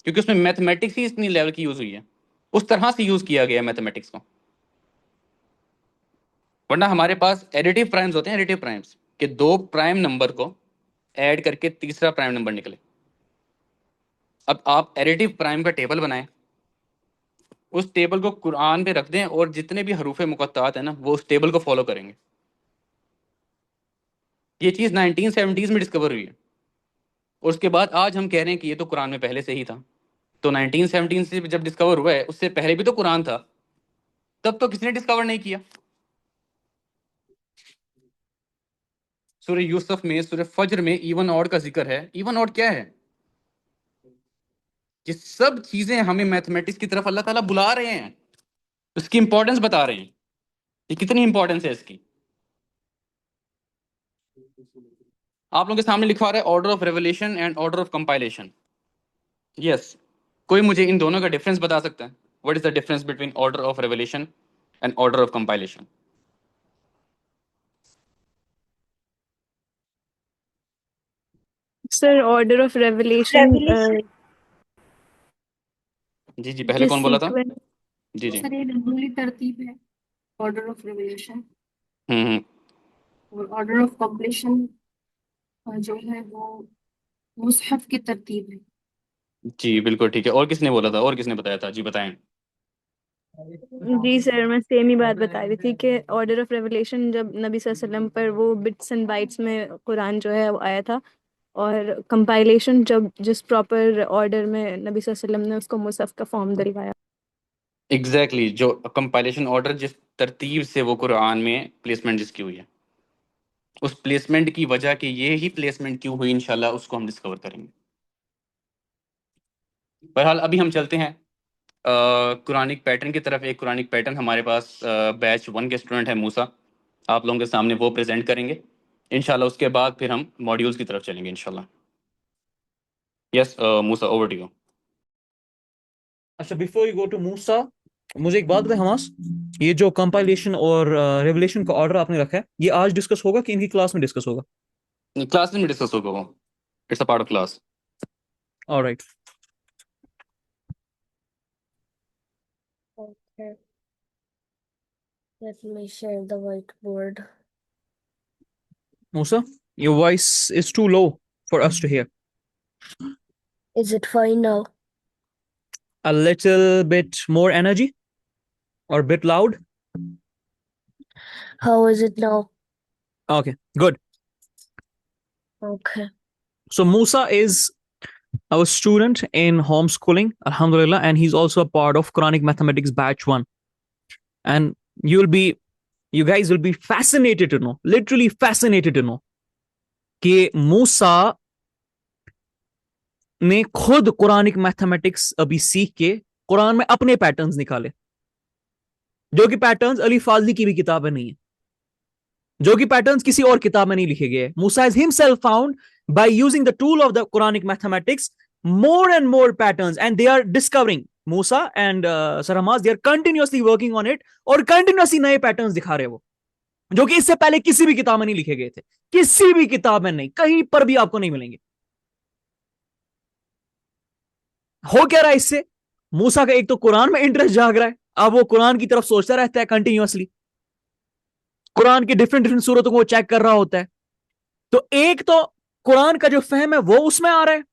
F: क्योंकि उसमें मैथमेटिक्स ही इतनी लेवल की यूज हुई है, उस तरह से यूज किया गया है मैथमेटिक्स को। वरना हमारे पास एडिटिव प्राइम्स होते हैं, एडिटिव प्राइम्स कि दो प्राइम नंबर को ऐड करके तीसरा प्राइम नंबर निकले। अब आप एडिटिव प्राइम का टेबल बनाएं, उस टेबल को कुरान पे रख दें और जितने भी हरूफ मुक़त्तात है ना वो उस टेबल को फॉलो करेंगे। ये चीज़ 1970s में डिस्कवर हुई है और उसके बाद आज हम कह रहे हैं कि ये तो कुरान में पहले से ही था। तो 1917 से जब डिस्कवर हुआ है उससे पहले भी तो कुरान था, तब तो किसने डिस्कवर नहीं किया। सूरह यूसुफ में, सूरह फज्र में इवन ऑड का जिक्र है। इवन ऑड क्या है? ये सब चीजें हमें मैथमेटिक्स की तरफ अल्लाह ताला बुला रहे हैं, उसकी इंपॉर्टेंस बता रहे हैं, ये कितनी इंपॉर्टेंस है इसकी। आप लोगों के सामने लिखा रहा है order of revelation and order of compilation. Yes, कोई मुझे इन दोनों का डिफरेंस बता सकता है? What is the difference between order of revelation and order of compilation?
I: Sir order of revelation
D: revelation
F: जी जी, पहले
I: जिस
F: कौन बोला था?
I: सीक्वेंस
F: जी जी।
H: सर ये नजूली तरतीब है, ऑर्डर ऑफ रिवलेशन,
F: हम्म।
H: और ऑर्डर ऑफ कंप्लीशन जो है वो मुसहफ की तरतीब है।
F: जी बिल्कुल ठीक है। और किसने बोला था, और किसने बताया था? जी बताएं।
I: जी सर, मैं सेम ही बात बता रही थी कि ऑर्डर ऑफ रेवलेशन जब नबी सल्लल्लाहु अलैहि वसल्लम पर वो बिट्स एंड बाइट्स में कुरान जो है वो आया था, और कंपाइलेशन जब जिस प्रॉपर ऑर्डर में नबी सल्लल्लाहु अलैहि वसल्लम ने उसको मुसहफ का फॉर्म दिलवाया।
F: एग्जैक्टली जो कंपाइलेशन ऑर्डर, जिस तरतीब से वो कुरान में प्लेसमेंट जिसकी हुई है, उस प्लेसमेंट की वजह कि ये ही प्लेसमेंट क्यों हुई इंशाल्लाह उसको हम डिस्कवर करेंगे। बहरहाल अभी हम चलते हैं कुरानिक पैटर्न की तरफ। एक कुरानिक पैटर्न हमारे पास बैच 1 के स्टूडेंट है मूसा, आप लोगों के सामने वो प्रेजेंट करेंगे इंशाल्लाह। उसके बाद फिर हम मॉड्यूल्स की तरफ चलेंगे इंशाल्लाह। Yes Musa, over to you.
A: अच्छा, before you go to Musa, मुझे एक बात बताए हमास, ये जो कंपाइलेशन और रेवलेशन का ऑर्डर आपने रखा है, ये आज डिस्कस होगा कि इनकी क्लास में डिस्कस होगा?
F: क्लास में डिस्कस होगा वो, it's a part of class.
A: Alright.
B: Okay, let me share the whiteboard.
A: Musa, your voice is too low for us to hear.
B: Is it fine now?
A: A little bit more energy or a bit loud?
B: How is it now?
A: Okay, good.
B: Okay.
A: So Musa is our student in homeschooling, alhamdulillah, and he's also a part of Quranic Mathematics Batch 1. And you guys will be fascinated to know, literally fascinated to know, कि मूसा ने खुद Quranic mathematics अभी सीख के कुरान में अपने patterns निकाले, जो कि पैटर्न्स अली फाजली की भी किताब में नहीं है, जो कि पैटर्न्स किसी और किताब में नहीं लिखे गए. Musa has himself found by using the tool of the Quranic mathematics more and more patterns, and they are discovering, Musa and Sir Hamas, they are continuously working on it और continuously नए patterns दिखा रहे हैं वो, जो कि इससे पहले किसी भी किताब में नहीं लिखे गए थे, किसी भी किताब में नहीं, कहीं पर भी आपको नहीं मिलेंगे. हो क्या रहा है इससे? मूसा का एक तो कुरान में इंटरेस्ट जाग रहा है, अब वो कुरान की तरफ सोचता रहता है कंटिन्यूअसली, कुरान की डिफरेंट डिफरेंट सूरतों को वो चेक कर रहा होता है. तो एक तो कुरान का जो फहम है वो उसमें आ रहा है,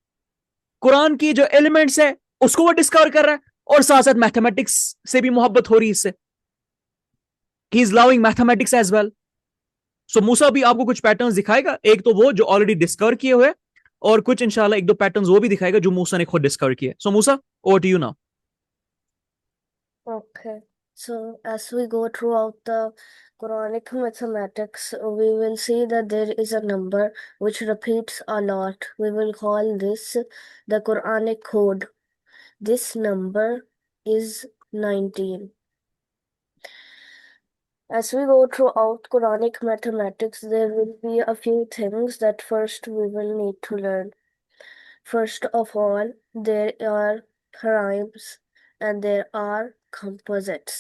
A: कुरान की जो एलिमेंट्स है उसको वो डिस्कवर कर रहा है, और साथ साथ मैथमेटिक्स से भी मोहब्बत हो रही है इससे, he is loving mathematics as well. So Musa भी आपको कुछ पैटर्न्स दिखाएगा, एक तो वो जो ऑलरेडी डिस्कवर किए हुए, और कुछ इंशाल्लाह एक दो पैटर्न्स वो भी दिखाएगा जो मूसा ने खुद डिस्कवर किए. So Musa, over to you now.
B: Okay. So as we go throughout the Quranic mathematics, we will see that there is a number which repeats a lot. We will call this the Quranic code. This number is 19. As we go throughout Quranic mathematics, there will be a few things that first we will need to learn. First of all, there are primes and there are composites.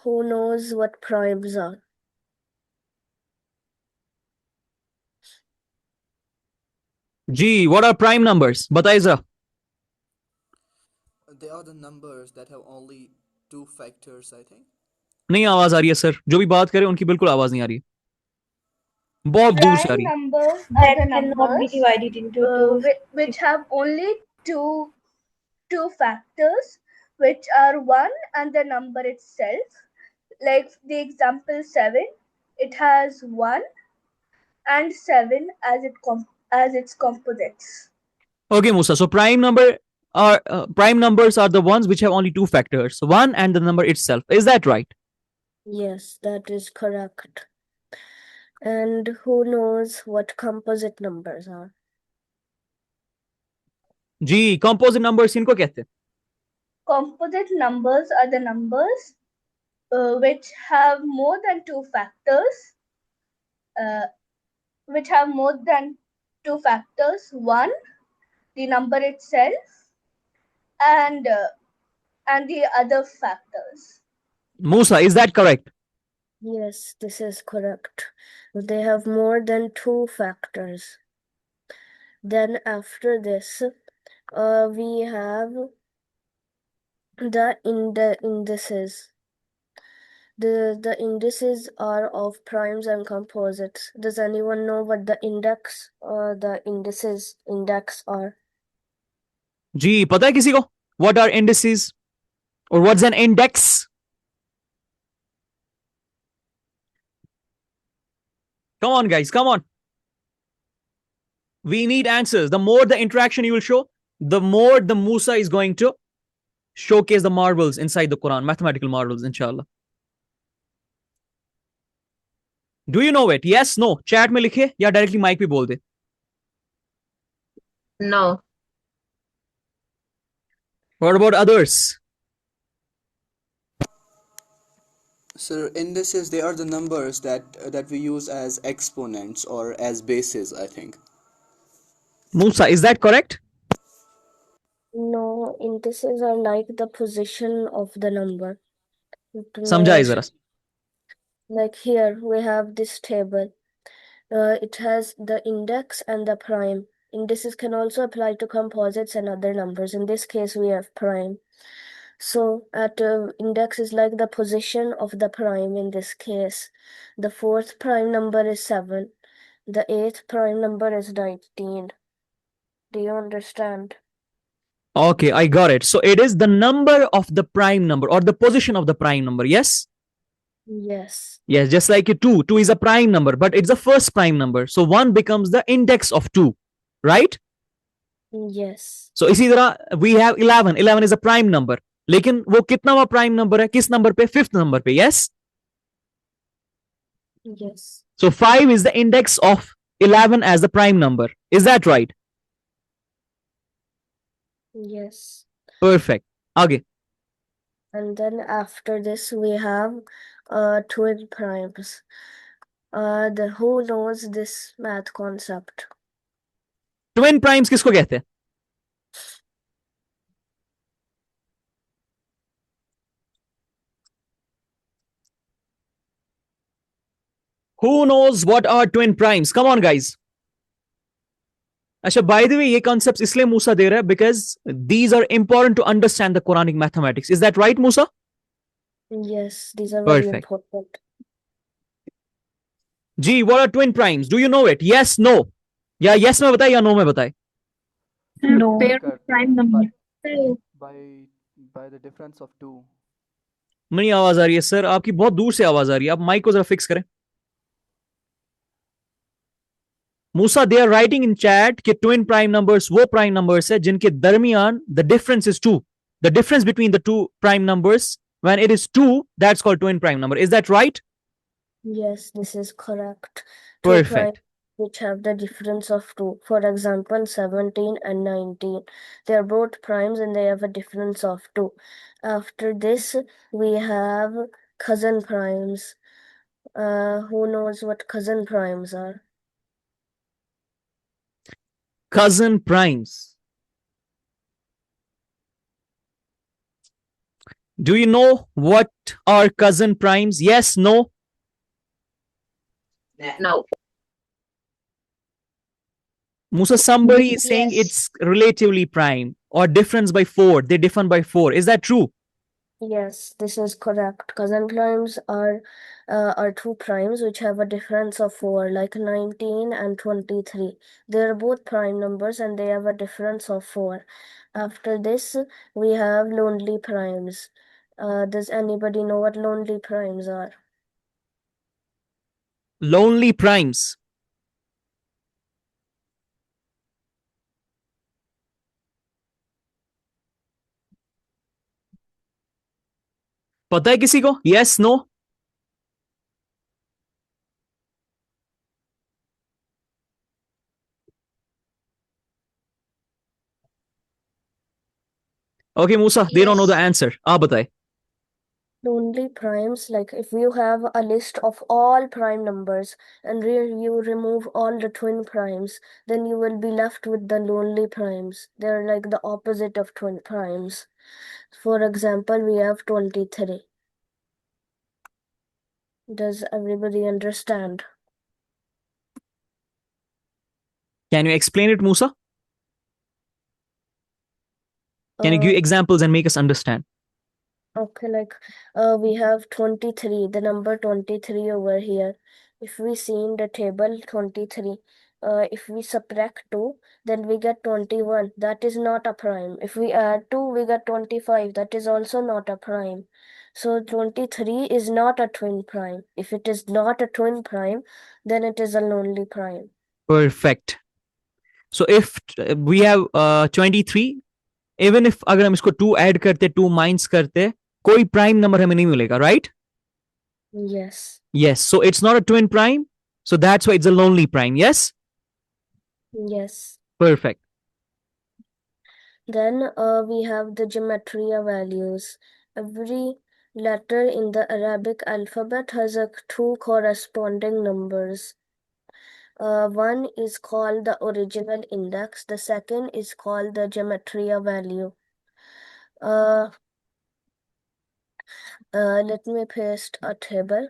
B: Who knows what primes are?
A: जी, what are prime numbers? बताइए जरा.
J: They are the numbers that have only two factors, I think.
A: नहीं आवाज आ रही है sir, जो भी बात करें उनकी बिल्कुल आवाज नहीं आ रही है, बहुत दूर से आ
D: Prime
A: रही है.
D: numbers are
H: That
D: the
H: cannot be
D: numbers
H: divided into two.
D: which have only two factors, which are 1 and the number itself. Like the example 7, it has 1 and 7 as its composites.
A: Okay, Musa. So prime numbers are the ones which have only two factors, 1 and the number itself. Is that right?
B: Yes, that is correct. And who knows what composite numbers are?
A: Ji, composite numbers इनको कहते हैं.
D: Composite numbers are the numbers which have more than two factors. One, the number itself, and the other factors.
A: Musa, is that correct?
B: Yes, this is correct. They have more than two factors. Then after this, we have the indices. The indices are of primes and composites. Does anyone know what the index or the index are?
A: जी, पता है किसी को? What are indices? Or what's an index? Come on, guys, come on. We need answers. The more the interaction you will show, the more the Musa is going to showcase the marvels inside the Quran, mathematical marvels, inshallah. Do you know it? Yes, no. Chat में लिखे या directly mic पे बोल दे.
K: No.
A: What about others?
J: So indices, they are the numbers that we use as exponents or as bases, I think.
A: Musa, is that correct?
B: No, indices are like the position of the number.
A: समझाए जरा.
B: Like here we have this table. It has the index and the prime. Indices can also apply to composites and other numbers. In this case, we have prime. So at index is like the position of the prime in this case. The fourth prime number is 7. The eighth prime number is 19. Do you understand?
A: Okay, I got it. So it is the number of the prime number or the position of the prime number. Yes?
B: Yes.
A: Yes, just like a 2. 2 is a prime number, but it's the first prime number. So 1 becomes the index of 2, right?
B: Yes.
A: So इसी तरह we have 11. 11 is a prime number. लेकिन वो कितनावा prime number है? किस number पे? 5th number पे. Yes?
B: Yes.
A: So 5 is the index of 11 as the prime number. Is that right?
B: Yes.
A: Perfect. आगे.
B: And then after this we have twin primes. Who knows this math concept?
A: Twin primes किसको कहते हैं? Who knows what are twin primes? Come on, guys. अच्छा, by the way, ये concepts इसलिए मूसा दे रहा है because these are important to understand the Quranic mathematics. Is that right, Musa?
B: Yes, these are very
A: Perfect.
B: important.
A: G, what are twin primes? Do you know it? Yes, no. या yes में बताए या no में बताए?
C: No.
I: Pair of prime number.
J: by the difference of 2.
A: मेरी आवाज आ रही है सर, आपकी बहुत दूर से आवाज आ रही है. आप माइक को जरा फिक्स करें. Musa, they are writing in chat कि ट्विन प्राइम नंबर्स वो प्राइम नंबर्स है जिनके दरमियान the difference is 2. The difference between the two prime numbers when it is 2, that's called twin prime number. Is that right?
B: Yes, this is correct. Two
A: Perfect.
B: primes which have the difference of 2. For example, 17 and 19. They are both primes and they have a difference of 2. After this, we have cousin primes. Who knows what cousin primes are?
A: Cousin primes. Do you know what are cousin primes? Yes, no?
K: No.
A: Musa, somebody is saying
H: Yes.
A: it's relatively prime or difference by 4. They differ by 4. Is that true?
B: Yes, this is correct. Cousin primes are two primes which have a difference of 4, like 19 and 23. They are both prime numbers and they have a difference of 4. After this, we have lonely primes. Does anybody know what lonely primes are?
A: Lonely primes. पता है किसी को? Yes, no? Okay, Musa, they don't know the
H: Yes.
A: answer. आप बताए.
B: Lonely primes, like if you have a list of all prime numbers and you remove all the twin primes, then you will be left with the lonely primes. They're like the opposite of twin primes. For example, we have 23. Does everybody understand?
A: Can you explain it, Musa? Can you
B: Uh,
A: give examples and make us understand?
B: Okay, like we have 23, the number 23 over here. If we see in the table 23, if we subtract 2, then we get 21. That is not a prime. If we add 2, we get 25. That is also not a prime. So 23 is not a twin prime. If it is not a twin prime, then it is a lonely prime.
A: Perfect. So if we have 23, even if अगर हम इसको 2 add करते, 2 minus करते, कोई prime number हमें नहीं मिलेगा, right?
B: Yes.
A: Yes. So it's not a twin prime. So that's why it's a lonely prime. Yes?
B: Yes.
A: Perfect.
B: Then we have the gematria values. Every letter in the Arabic alphabet has two corresponding numbers. One is called the original index. The second is called the gematria value. Let me paste a table.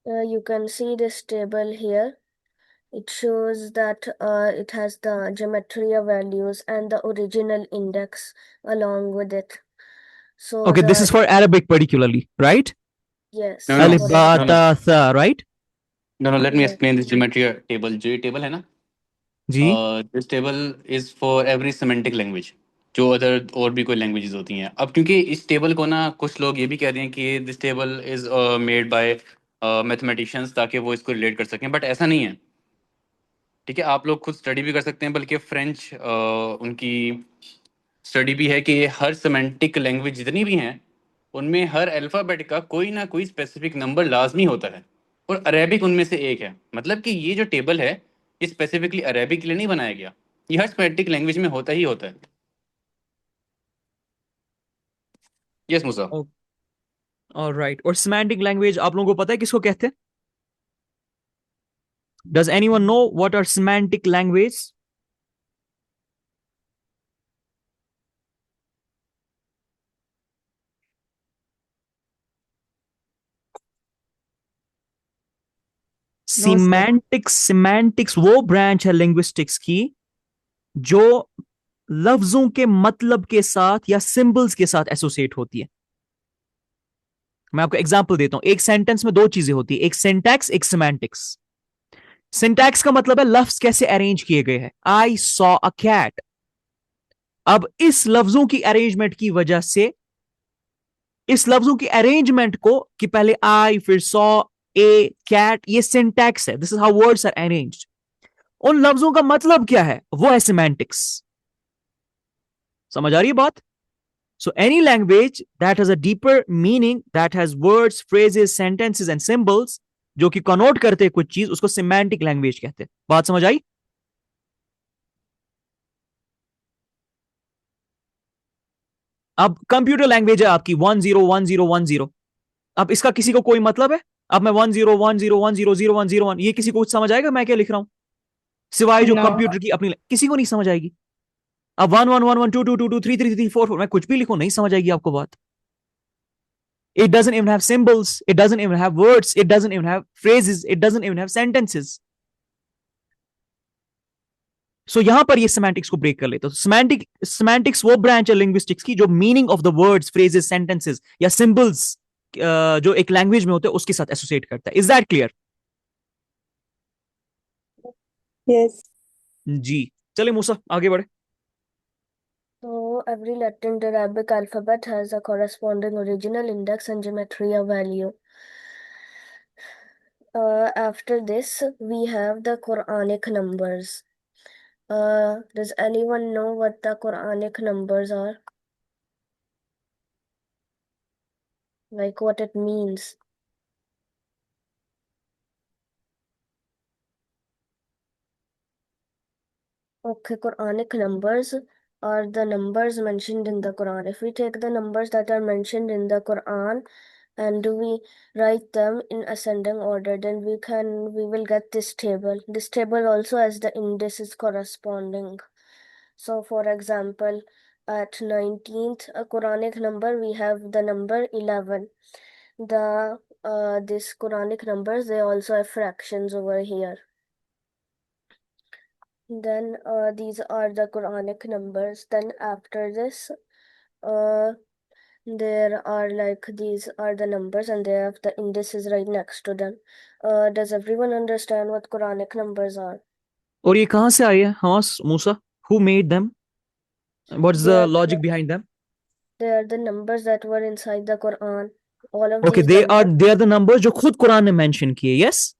B: You can see this table here. It shows that it has the gematria values and the original index along with it. So
A: Okay, this is for Arabic particularly, right?
B: yes.
F: No, no,
A: Alif,
B: for
A: ba,
F: no, no.
A: ta, tha, right?
F: No, no, let me
B: Yes.
F: explain this geometry table. जो ये table है ना,
A: जी
F: this table is for every semantic language, जो other और भी कोई languages होती हैं. अब क्योंकि इस टेबल को ना कुछ लोग ये भी कह रहे हैं कि this table is made by mathematicians ताकि वो इसको रिलेट कर सकें, बट ऐसा नहीं है. ठीक है, आप लोग खुद स्टडी भी कर सकते हैं, बल्कि फ्रेंच उनकी स्टडी भी है कि हर सेमेंटिक लैंग्वेज जितनी भी हैं उनमें हर अल्फ़ाबेट का कोई ना कोई स्पेसिफिक नंबर लाजमी होता है, और अरेबिक उनमें से एक है. मतलब कि ये जो टेबल है ये स्पेसिफिकली अरेबिक के लिए नहीं बनाया गया, ये हर सेमेंटिक लैंग्वेज में होता ही होता है. यस मूसा.
A: ऑलराइट. और सेमांटिक लैंग्वेज आप लोगों को पता है किसको कहते हैं? Does anyone know what are semantic language? Semantics वो ब्रांच है लिंग्विस्टिक्स की जो लफ्जों के मतलब के साथ या सिंबल्स के साथ एसोसिएट होती है. मैं आपको एग्जांपल देता हूं. एक सेंटेंस में दो चीजें होती है, एक सिंटैक्स, एक सिमेंटिक्स. सिंटैक्स का मतलब है लफ्ज कैसे अरेंज किए गए हैं. I saw a cat. अब इस लफ्जों की अरेंजमेंट की वजह से, इस लफ्जों की अरेंजमेंट को कि पहले आई फिर सॉ ए कैट, ये सिंटैक्स है. This is how words are arranged. उन लफ्जों का मतलब क्या है, वो है सिमेंटिक्स. समझ आ रही है बात? So any language that has a deeper meaning, that has words, phrases, sentences and symbols जो कि कनोट करते हैं कुछ चीज, उसको सिमेंटिक लैंग्वेज कहते हैं. बात समझ आई? अब कंप्यूटर लैंग्वेज है आपकी 101010. अब इसका किसी को कोई मतलब है? अब मैं 1010100101, ये किसी को कुछ समझ आएगा मैं क्या लिख रहा हूं? सिवाय जो कंप्यूटर की अपनी, किसी को नहीं समझ आएगी. अब 11112222333344 मैं कुछ भी लिखूं नहीं समझ आएगी आपको बात. It doesn't even have symbols. It doesn't even have words. It doesn't even have phrases. It doesn't even have sentences. So यहां पर ये semantics को ब्रेक कर लेते. तो semantics वो ब्रांच है linguistics की जो meaning of the words, phrases, sentences या symbols जो एक लैंग्वेज में होते हैं उसके साथ एसोसिएट करता है. Is that clear?
C: Yes.
A: जी चलिए मूसा आगे बढ़े.
B: So every Latin Arabic alphabet has a corresponding original index and gematria value. After this, we have the Quranic numbers. Does anyone know what the Quranic numbers are? Like what it means? Okay, Quranic numbers are the numbers mentioned in the Quran. If we take the numbers that are mentioned in the Quran and we write them in ascending order, then we will get this table. This table also has the indices corresponding. So for example, at 19th Quranic number, we have the number 11. This Quranic numbers, they also have fractions over here. Then these are the Quranic numbers. Then after this, there are like these are the numbers and they have the indices right next to them. Does everyone understand what Quranic numbers are?
A: और ये कहां से आए हैं? हाँ मूसा, who made them? What's the logic behind them?
B: They are the numbers that were inside the Quran. All of
A: Okay,
B: these
A: they
B: numbers.
A: are the numbers जो खुद कुरान ने मेंशन किए. Yes?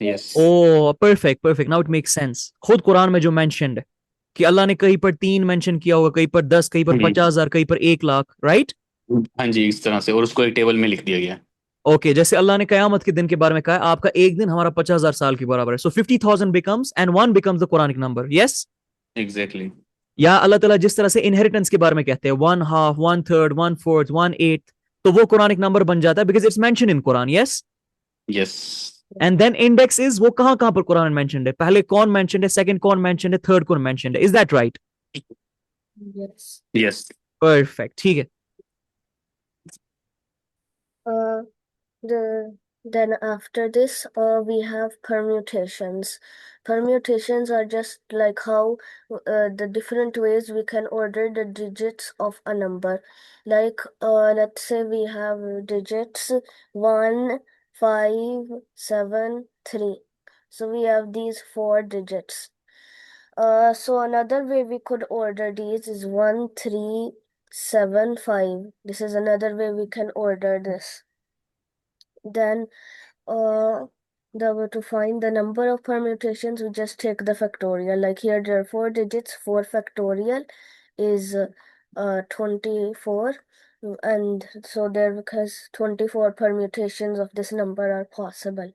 F: Yes.
A: Oh, perfect. Now it makes sense. खुद कुरान में जो mentioned है कि अल्लाह ने कहीं पर 3 मेंशन किया होगा, कहीं पर 10, कहीं पर 50,000, कहीं पर 1,00,000, राइट?
F: हाँ जी, इस तरह से, और उसको एक टेबल में लिख दिया गया.
A: ओके, जैसे अल्लाह ने कयामत के दिन के बारे में कहा आपका एक दिन हमारा 50,000 साल के बराबर है. सो 50,000 becomes and 1 becomes the Quranic number. Yes?
F: Exactly.
A: या अल्लाह ताला जिस तरह से इनहेरिटेंस के बारे में कहते हैं 1/2, 1/3, 1/4, 1/8, तो वो कुरानिक नंबर बन जाता है because it's mention in Quran. Yes?
F: Yes.
A: And then index is वो कहां कहां पर कुरान में मेंशन्ड है, पहले कौन मेंशन्ड है, सेकंड कौन मेंशन्ड है, थर्ड कौन मेंशन्ड है, is that right?
B: Yes.
F: Yes.
A: Perfect, ठीक है.
B: Uh, then after this, we have permutations. Permutations are just like how the different ways we can order the digits of a number. Like let's say we have digits 1, 5, 7, 3. So we have these 4 digits. So another way we could order these is 1, 3, 7, 5. This is another way we can order this. Then to find the number of permutations, we just take the factorial. Like here, there are 4 digits. 4 factorial is 24, and so there because 24 permutations of this number are possible.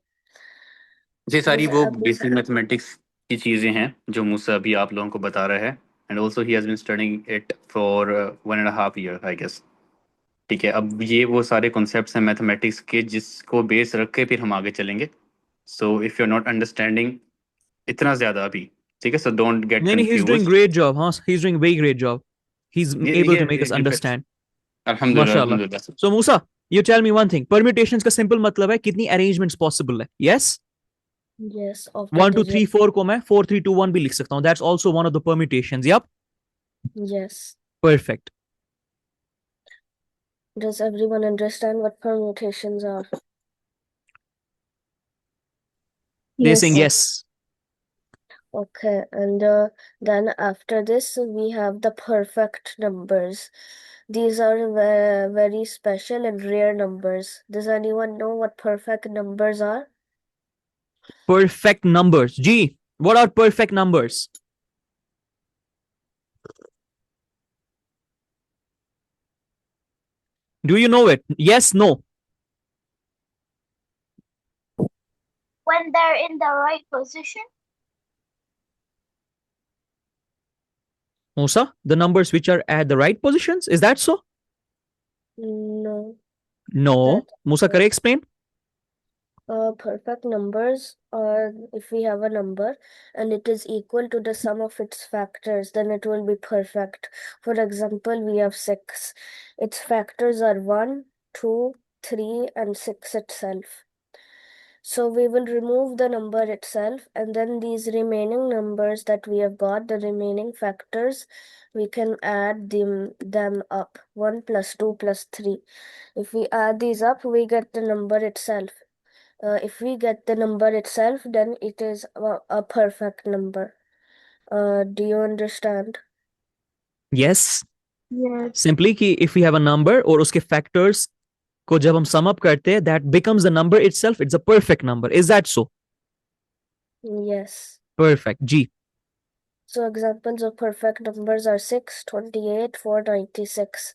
F: ये सारी
B: This
F: वो
B: every
F: basic mathematics की चीजें हैं जो मूसा अभी आप लोगों को बता रहा है, and also he has been studying it for 1.5 year I guess. ठीक है, अब ये वो सारे कॉन्सेप्ट्स हैं मैथमेटिक्स के जिसको बेस रख के फिर हम आगे चलेंगे. So if you are not understanding इतना ज्यादा अभी, ठीक है, सो डोंट गेट
A: नहीं नहीं, he's doing
F: confuse.
A: great job. हाँ, he's doing very great job. He's able to make us understand.
F: अल्हम्दुलिल्लाह
A: माशाल्लाह.
F: अल्हम्दुलिल्लाह.
A: So Musa, you tell me one thing. Permutations का simple मतलब है कितनी arrangements possible है. Yes?
B: Yes, of the
A: 1 2 3
B: digit.
A: 4 को मैं 4 3 2 1 भी लिख सकता हूँ. That's also one of the permutations. Yup.
B: Yes.
A: Perfect.
B: Does everyone understand what permutations are?
A: They're saying
I: Yes.
A: yes.
B: Okay, and then after this, we have the perfect numbers. These are very special and rare numbers. Does anyone know what perfect numbers are?
A: Perfect numbers. G, what are perfect numbers? Do you know it? Yes, no.
H: When they're in the right position.
A: Musa, the numbers which are at the right positions, is that so?
B: No.
A: No.
B: That
A: Musa, can you explain?
B: perfect numbers are if we have a number and it is equal to the sum of its factors, then it will be perfect. For example, we have 6. Its factors are 1, 2, 3, and 6 itself. So we will remove the number itself, and then these remaining numbers that we have got, the remaining factors, we can add them up. 1 plus 2 plus 3. If we add these up, we get the number itself. If we get the number itself, then it is a perfect number. Do you understand?
A: Yes.
I: Yes.
A: Simply कि if we have a number और उसके factors को जब हम sum up करते हैं, that becomes the number itself. It's a perfect number. Is that so?
B: Yes.
A: Perfect. G.
B: So examples of perfect numbers are 6, 28, 496.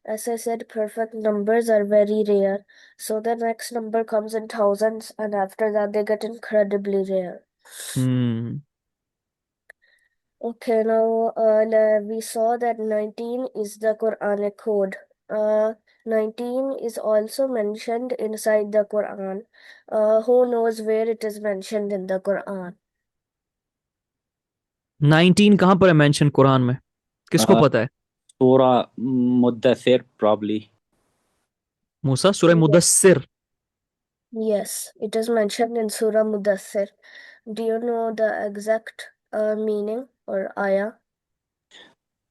B: As I said, perfect numbers are very rare. So the next number comes in thousands, and after that they get incredibly rare. Okay, now we saw that 19 is the Quranic code. 19 is also mentioned inside the Quran. Who knows where it is mentioned in the Quran?
A: 19 कहां पर है mention Quran में? किसको पता है?
E: सूरा Muddassir probably.
A: मूसा, सूरह Mudassir.
B: Yes, it is mentioned in Surah Mudassir. Do you know the exact meaning or ayah?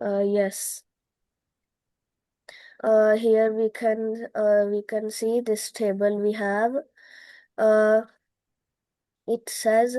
B: Yes. Here we can see this table we have. It says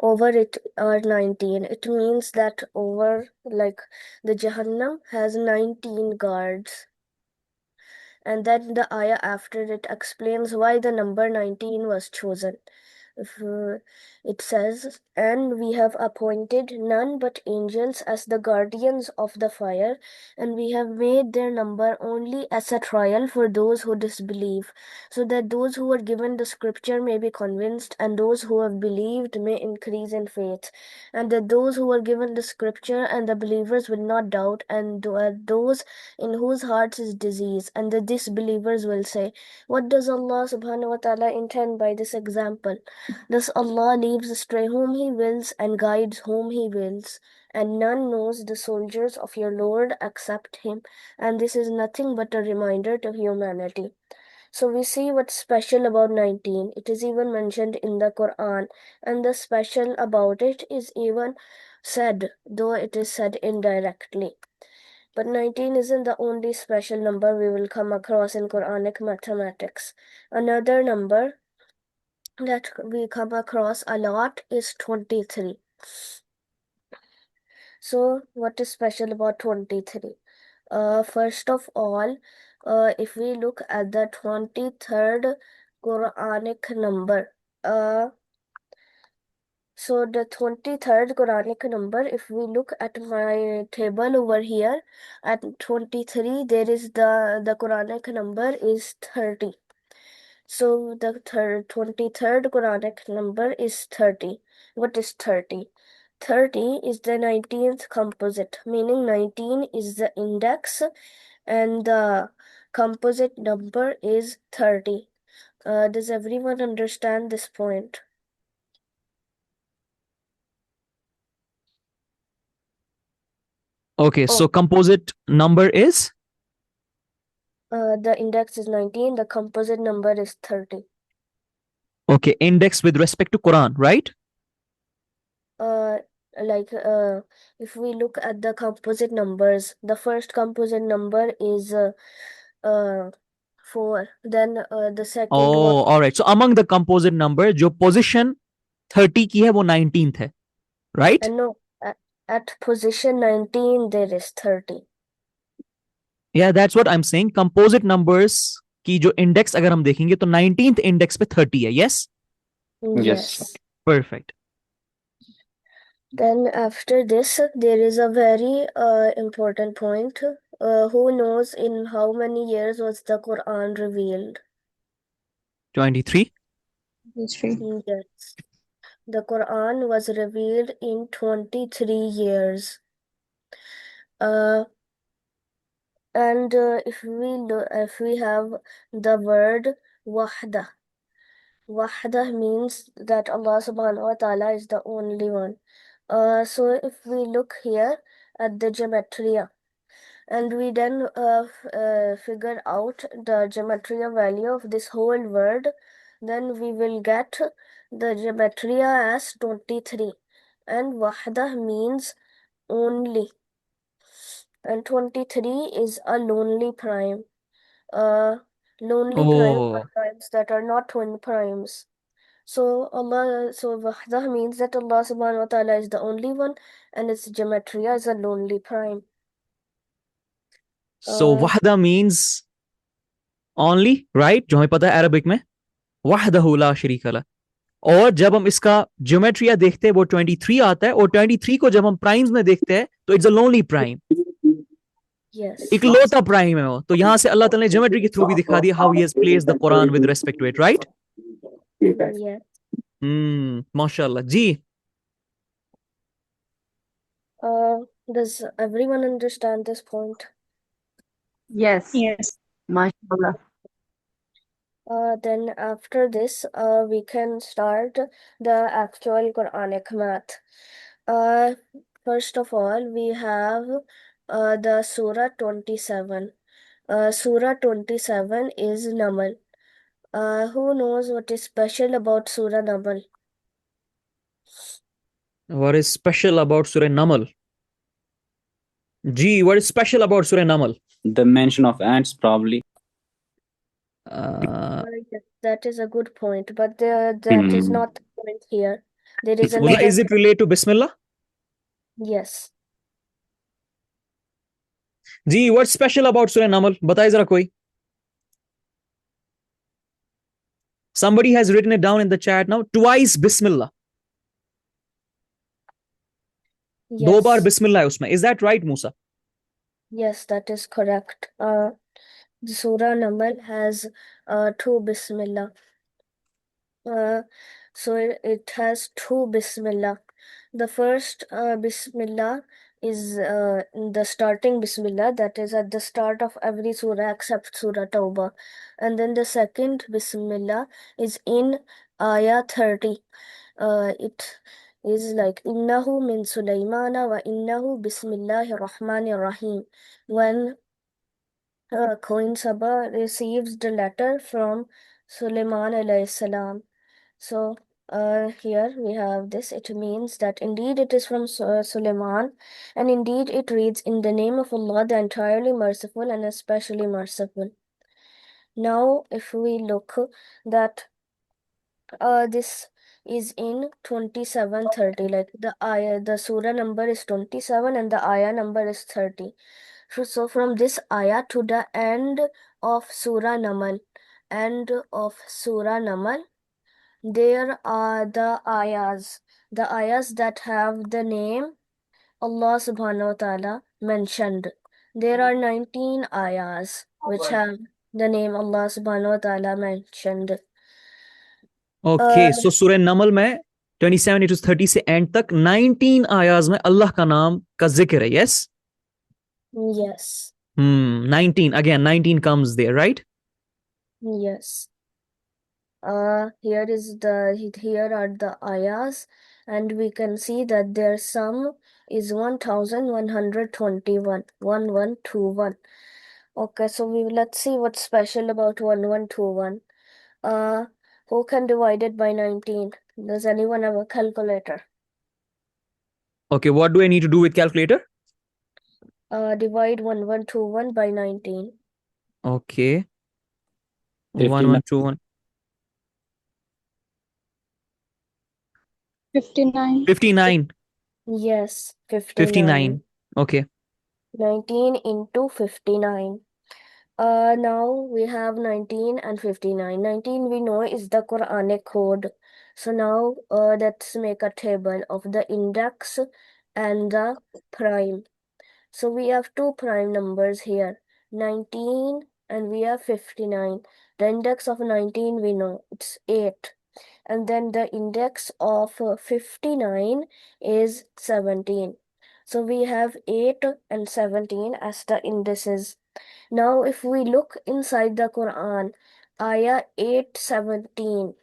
B: Over it are 19. It means that over like the Jahannam has 19 guards. And then the ayah after it explains why the number 19 was chosen. It says, and we have appointed none but angels as the guardians of the fire, and we have made their number only as a trial for those who disbelieve, so that those who are given the scripture may be convinced, and those who have believed may increase in faith, and that those who are given the scripture and the believers will not doubt, and those in whose hearts is disease, and the disbelievers will say, what does Allah subhanahu wa ta'ala intend by this example? Thus Allah leaves astray whom He wills and guides whom He wills, and none knows the soldiers of your Lord except Him, and this is nothing but a reminder to humanity. So we see what's special about 19. It is even mentioned in the Quran, and the special about it is even said, though it is said indirectly. But 19 isn't the only special number we will come across in Quranic mathematics. Another number that we come across a lot is 23. So, what is special about 23? First of all, if we look at the 23rd Quranic number, so the 23rd Quranic number, if we look at my table over here, at 23, there is the Quranic number is 30. So the 23rd Quranic number is 30. What is 30? 30 is the 19th composite, meaning 19 is the index and the composite number is 30. Does everyone understand this point?
A: Okay, so composite number is?
B: The index is 19, the composite number is 30.
A: Okay, index with respect to Quran, right?
B: If we look at the composite numbers, the first composite number is 4. Then the second one.
A: Oh, all right. So among the composite number, जो position 30 की है वो 19th है, right?
B: No, at position 19 there is 30.
A: Yeah, that's what I'm saying. Composite numbers की जो index अगर हम देखेंगे तो 19th index पे 30 है, yes?
B: Yes.
A: Perfect.
B: Then after this, there is a very important point. Who knows in how many years was the Quran revealed?
A: 23.
B: Yes. The Quran was revealed in 23 years. And if we have the word wahda. Wahda means that Allah subhanahu wa ta'ala is the only one. So if we look here at the gematria, and we then figure out the gematria value of this whole word, then we will get the gematria as 23. And wahda means only. And 23 is a lonely prime. Lonely prime are primes that are not twin primes. So wahda means that Allah subhanahu wa ta'ala is the only one, and its gematria is a lonely prime.
A: So wahda means only, right? जो हमें पता है Arabic में वहदहु ला शरीका ला। और जब हम इसका ज्योमेट्रिया देखते हैं वो 23 आता है, और 23 को जब हम प्राइम्स में देखते हैं तो इट्स अ लोनली प्राइम। इकलौता प्राइम है वो। तो यहां से अल्लाह ताला ने ज्योमेट्री के थ्रू भी दिखा दिया how he has placed the Quran with respect to it, right? माशाल्लाह जी।
B: Does everyone understand this point?
K: Yes. Mashallah.
B: Then after this, we can start the actual Quranic math. First of all, we have the Surah 27. Surah 27 is Namal. Who knows what is special about Surah Namal?
A: What is special about Surah Namal? Gee, what is special about Surah Namal?
E: The mention of ants, probably.
B: That is a good point, but that is not the point here. There is another.
A: Is it related to Bismillah?
B: Yes.
A: Ji, what's special about Surah Namal? बताइए जरा कोई। Somebody has written it down in the chat now. Twice Bismillah. दो बार
B: Yes,
A: बिस्मिल्लाह है उसमें. Is that right, Musa?
B: yes, that is correct. The Surah Namal has two Bismillah. So it has two Bismillah. The first Bismillah is the starting Bismillah, that is at the start of every surah except Surah Tawbah. And then the second Bismillah is in Ayah 30. It is like Innahu min Sulaymana wa innahu Bismillahir Rahmanir Rahim. When Queen Saba receives the letter from Sulaiman alayhi salam. So here we have this. It means that indeed it is from Sulaiman, and indeed it reads, in the name of Allah, the entirely merciful and especially merciful. Now, if we look that this is in 2730, like the ayah, the surah number is 27 and the ayah number is 30. So from this ayah to the end of Surah Namal, there are the ayahs that have the name Allah subhanahu wa ta'ala mentioned. There are 19 ayahs which have the name Allah subhanahu wa ta'ala mentioned.
A: Okay, so Surah Namal में 27 to 30 से end तक 19 आयाज में अल्लाह का नाम का जिक्र है. Yes?
B: Yes.
A: 19. Again, 19 comes there, right?
B: Yes. Here are the ayahs, and we can see that their sum is 1121. 1121. Okay, so let's see what's special about 1121. Who can divide it by 19? Does anyone have a calculator?
A: Okay, what do I need to do with calculator?
B: Divide 1121 by 19.
A: Okay.
E: 59.
A: 1121.
C: 59.
A: 59.
B: Yes,
A: 59. Okay.
B: 19 into 59. Now we have 19 and 59. 19 we know is the Quranic code. So now let's make a table of the index and the prime. So we have two prime numbers here, 19 and we have 59. The index of 19 we know, it's 8. And then the index of 59 is 17. So we have 8 and 17 as the indices. Now if we look inside the Quran, Ayah 817.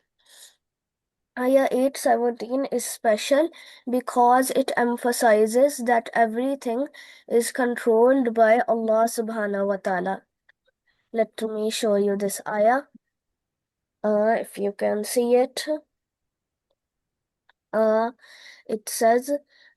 B: Ayah 817 is special because it emphasizes that everything is controlled by Allah subhanahu wa ta'ala. Let me show you this ayah. If you can see it. It says,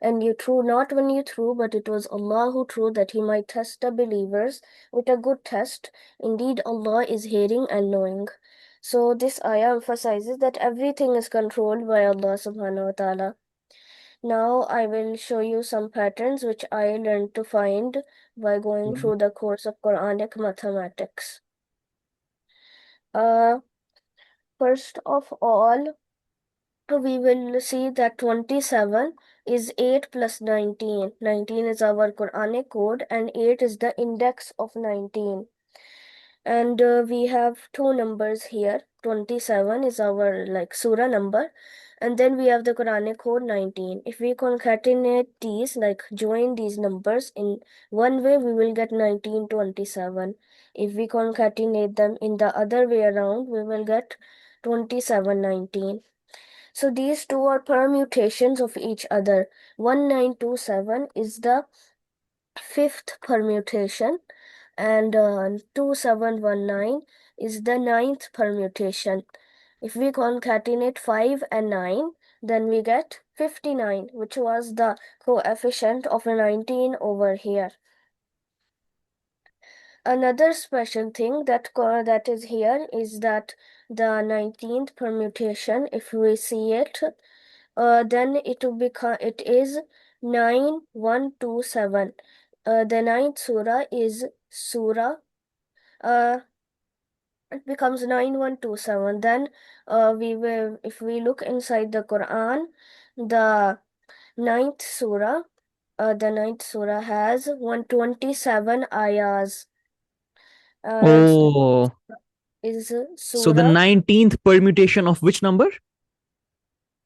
B: and you threw not when you threw, but it was Allah who threw, that He might test the believers with a good test. Indeed, Allah is hearing and knowing. So this ayah emphasizes that everything is controlled by Allah subhanahu wa ta'ala. Now I will show you some patterns which I learned to find by going through the course of Quranic mathematics. First of all, we will see that 27 is 8 plus 19. 19 is our Quranic code and 8 is the index of 19. And we have two numbers here. 27 is our surah number. And then we have the Quranic code 19. If we concatenate these, join these numbers in one way, we will get 1927. If we concatenate them in the other way around, we will get 2719. So these two are permutations of each other. 1927 is the fifth permutation, and 2719 is the ninth permutation. If we concatenate 5 and 9, then we get 59, which was the coefficient of 19 over here. Another special thing that is here is that the 19th permutation, if we see it, then it is 9127. The ninth surah is surah. It becomes 9127. Then if we look inside the Quran, the ninth surah has 127 ayahs.
A: Oh,
B: Is
A: so the
B: surah
A: 19th permutation of which number?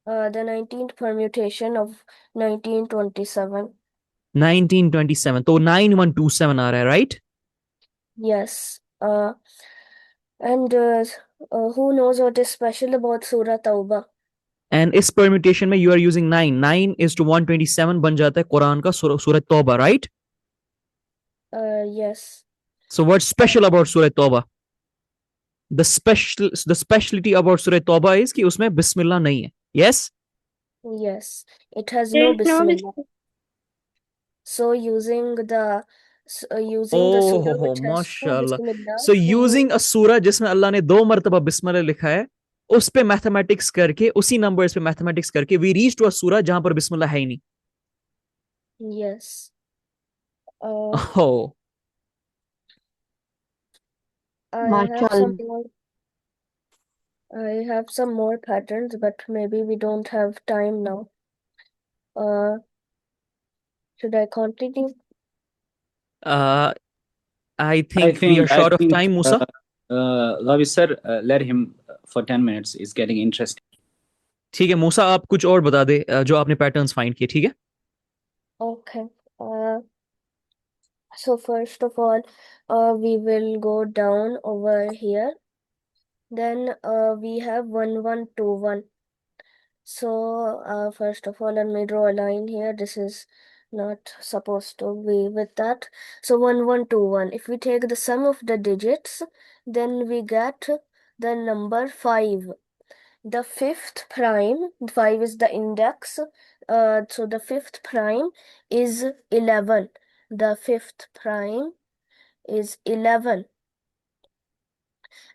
B: the 19th permutation of 1927.
A: 1927. तो 9127 आ रहा है, right?
B: Yes. And who knows what is special about Surah Tawbah?
A: And इस permutation में you are using 9. 9 is to 127 बन जाता है कुरान का सूरह तौबा, right?
B: Yes.
A: So what's special about Surah Tauba? The specialty about Surah Tauba is कि उसमें बिस्मिल्लाह नहीं है. Yes?
B: Yes. It has
D: There
B: no
D: is no
B: Bismillah. So using the surah
A: Oh,
B: which has two
A: mashallah.
B: Bismillah,
A: So using a surah जिसमें अल्लाह ने 2 मर्तबा बिस्मिल्लाह लिखा है, उस पे मैथमेटिक्स करके, उसी नंबर्स पे मैथमेटिक्स करके we reach to a surah जहां पर बिस्मिल्लाह है ही नहीं.
B: yes.
A: Oh.
B: I have some more patterns, but maybe we don't have time now. Should I continue?
A: I think we are short of time, Musa.
E: Lavi sir, let him for 10 minutes. It's getting interesting.
A: ठीक है मूसा, आप कुछ और बता दे जो आपने patterns find किए, ठीक है?
B: Okay. So first of all, we will go down over here. Then we have 1121. So first of all, let me draw a line here. This is not supposed to be with that. So 1121. If we take the sum of the digits, then we get the number 5. The fifth prime, 5 is the index. So the fifth prime is 11. The fifth prime is 11.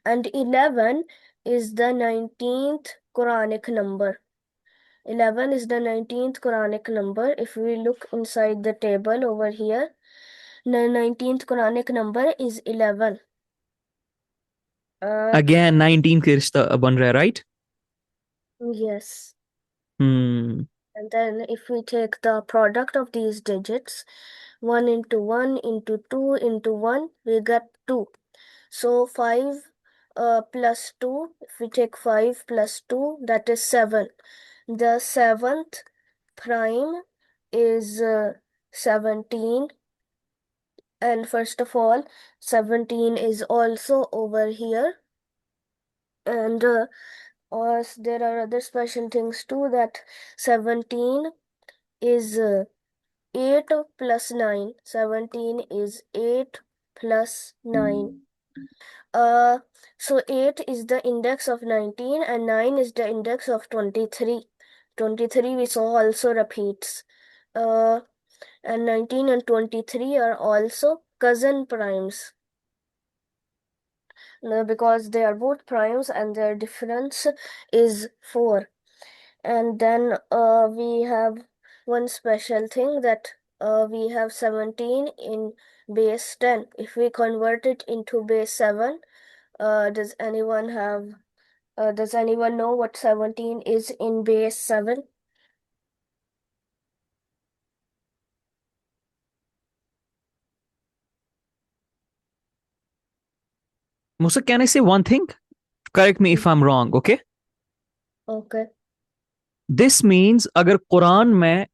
B: And 11 is the 19th Quranic number. 11 is the 19th Quranic number. If we look inside the table over here, the 19th Quranic number is 11.
A: Again 19 के रिश्ता बन रहा है, right?
B: Yes.
A: And
B: then if we take the product of these digits, 1 into 1 into 2 into 1, we get 2. So 5 plus 2, if we take 5 plus 2, that is 7. The 7th prime is 17. And first of all, 17 is also over here. And there are other special things too, that 17 is 8 plus 9. 17 is 8 plus 9. So 8 is the index of 19 and 9 is the index of 23. 23 we saw also repeats. And 19 and 23 are also cousin primes. Because they are both primes and their difference is 4. And then we have one special thing, that we have 17 in base 10. If we convert it into base 7, does anyone know what 17 is in base 7?
A: Musa, can I say one thing? Correct me if I'm wrong, okay?
B: Okay.
A: This means अगर कुरान में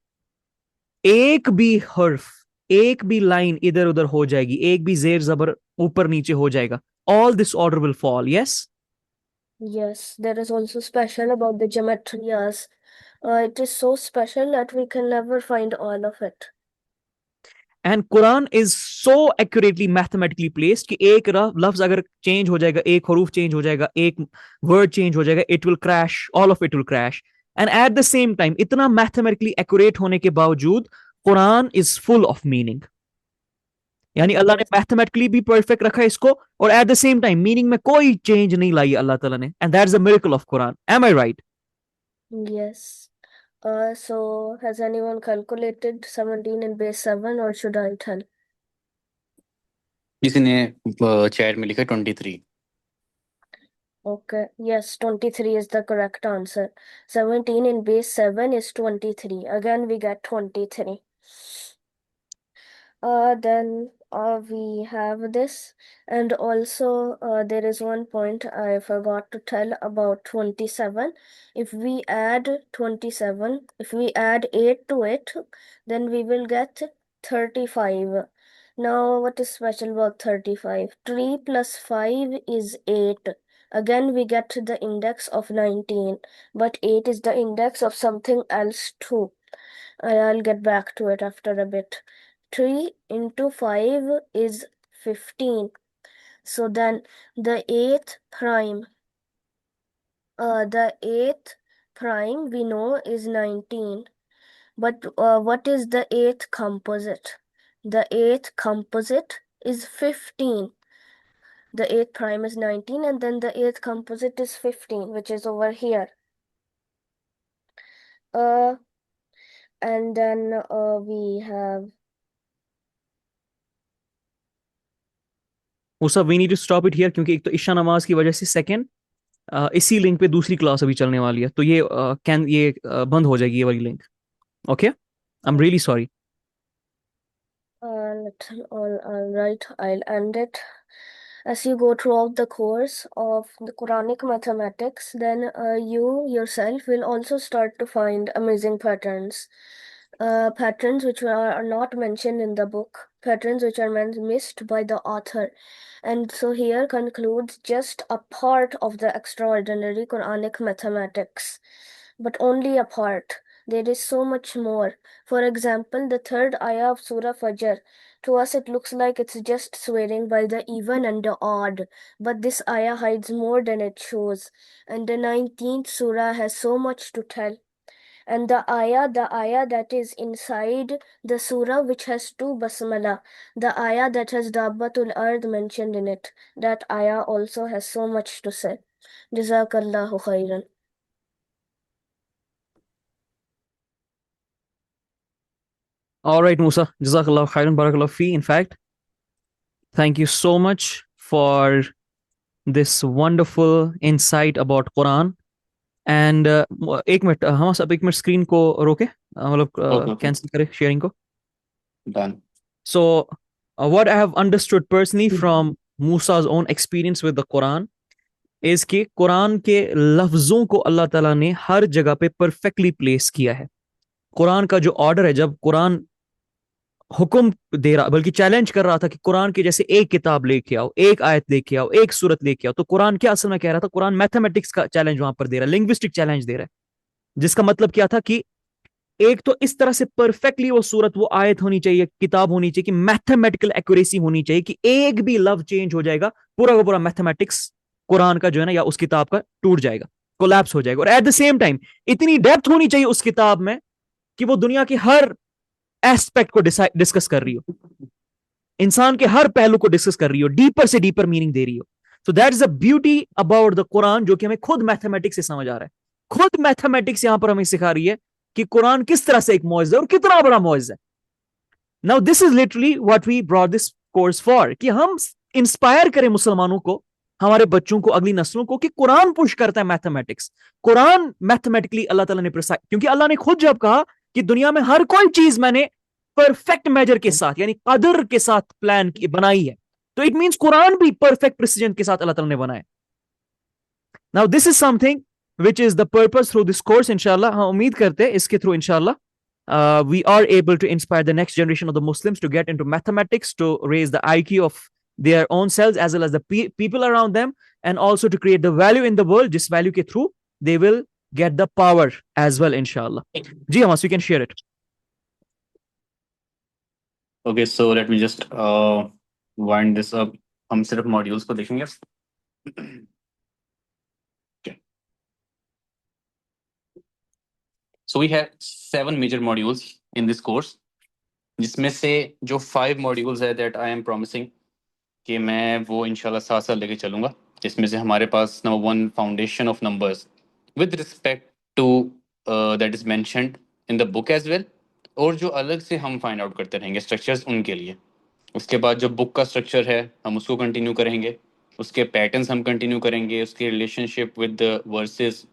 A: एक भी हर्फ, एक भी line इधर उधर हो जाएगी, एक भी जेर जबर ऊपर नीचे हो जाएगा, all this order will fall, yes?
B: Yes, there is also special about the gematria. It is so special that we can never find all of it.
A: And Quran is so accurately mathematically placed कि एक लफ्ज अगर change हो जाएगा, एक हरूफ change हो जाएगा, एक वर्ड चेंज हो जाएगा, it will crash, all of it will crash. And at the same time इतना मैथमेटिकली एक्यूरेट होने के बावजूद Quran is full of meaning. यानी अल्लाह ने मैथमेटिकली भी परफेक्ट रखा इसको और at the same time meaning में कोई चेंज नहीं लाई अल्लाह ताला ने. And that's the miracle of Quran. Am I right?
B: Yes. So has anyone calculated 17 in base 7 or should I tell?
F: किसी ने चैट में लिखा 23.
B: Okay. Yes, 23 is the correct answer. 17 in base 7 is 23. Again, we get 23. Then we have this, and also there is one point I forgot to tell about 27. If we add 27, if we add 8 to it, then we will get 35. Now, what is special about 35? 3 plus 5 is 8. Again, we get the index of 19, but 8 is the index of something else too. I'll get back to it after a bit. 3 into 5 is 15. So then the eighth prime we know is 19. But what is the eighth composite? The eighth composite is 15. The eighth prime is 19 and then the eighth composite is 15, which is over here. And then we have
A: Musa, we need to stop it here क्योंकि एक तो ईशा नमाज की वजह से second इसी link पे दूसरी क्लास अभी चलने वाली है, तो ये बंद हो जाएगी ये वाली link. Okay, I am really sorry.
B: all right, I'll end it. As you go throughout the course of the Quranic mathematics, then you yourself will also start to find amazing patterns. Patterns which are not mentioned in the book, patterns which are missed by the author. And so here concludes just a part of the extraordinary Quranic mathematics, but only a part. There is so much more. For example, the third ayah of Surah Fajr. To us, it looks like it's just swearing by the even and the odd, but this ayah hides more than it shows. And the 19th surah has so much to tell. And the ayah that is inside the surah which has 2 basmala, the ayah that has Dabbatul Ard mentioned in it, that ayah also has so much to say. Jazakallahu khairan.
A: All right, Musa. Jazakallah khairan, barakallah fi. In fact, thank you so much for this wonderful insight about Quran. And एक minute, हम सब एक minute screen को रोके, मतलब cancel करें sharing को.
F: Done.
A: So, what I have understood personally from Musa's own experience with the Quran is कि कुरान के लफ्जों को अल्लाह ताला ने हर जगह पे परफेक्टली प्लेस किया है. कुरान का जो ऑर्डर है, जब कुरान हुक्म दे रहा, बल्कि चैलेंज कर रहा था कि कुरान के जैसे एक किताब लेके आओ, एक आयत लेके आओ, एक सूरत लेके आओ, तो कुरान क्या असल में कह रहा था? कुरान मैथमेटिक्स का चैलेंज वहां पर दे रहा है, लिंग्विस्टिक चैलेंज दे रहा है. जिसका मतलब क्या था कि एक तो इस तरह से परफेक्टली वो सूरत, वो आयत होनी चाहिए, किताब होनी चाहिए कि मैथमेटिकल एक्यूरेसी होनी चाहिए कि एक भी लफ्ज चेंज हो जाएगा, पूरा का पूरा मैथमेटिक्स कुरान का जो है ना या उस किताब का टूट जाएगा, कोलैप्स हो जाएगा. और एट द सेम टाइम इतनी डेप्थ होनी चाहिए उस किताब में कि वो दुनिया की हर एस्पेक्ट को डिस्कस कर रही हो, इंसान के हर पहलू को डिस्कस कर रही हो, डीपर से डीपर मीनिंग दे रही हो. So that is the beauty about the Quran, जो कि हमें खुद मैथमेटिक्स से समझ आ रहा है. खुद मैथमेटिक्स यहां पर हमें सिखा रही है कि कुरान किस तरह से एक मौजज़ा है और कितना बड़ा मौजज़ा है. Now this is literally what we brought this course for, कि हम इंस्पायर करें मुसलमानों को, हमारे बच्चों को, अगली नस्लों को, कि कुरान पुश करता है मैथमेटिक्स. कुरान मैथमेटिकली अल्लाह ताला ने प्रिसाइज, क्योंकि अल्लाह ने खुद जब कहा कि दुनिया में हर कोई चीज मैंने परफेक्ट मेजर के साथ, यानी कदर के साथ प्लान की बनाई है, तो इट मींस कुरान भी परफेक्ट प्रिसीजन के साथ अल्लाह ताला ने बनाया. Now this is something which is the purpose through this course. Inshallah, हम उम्मीद करते हैं इसके through inshallah we are able to inspire the next generation of the Muslims to get into mathematics, to raise the IQ of their own selves as well as the people around them, and also to create the value in the world. This value ke through they will get the power as well, inshallah. Ji Hamas, you can share it.
F: Okay, so let me just wind this up. हम सिर्फ modules को देखेंगे. So we have 7 major modules in this course, जिसमें से जो 5 modules है that I am promising कि मैं वो इंशाल्लाह साथ साथ लेके चलूँगा। जिसमें से हमारे पास number 1 foundation of numbers with respect to that is mentioned in the book as well, और जो अलग से हम फाइंड आउट करते रहेंगे स्ट्रक्चर्स उनके लिए। उसके बाद जो बुक का स्ट्रक्चर है हम उसको कंटिन्यू करेंगे, उसके पैटर्न्स हम कंटिन्यू करेंगे, उसके relationship with the versus,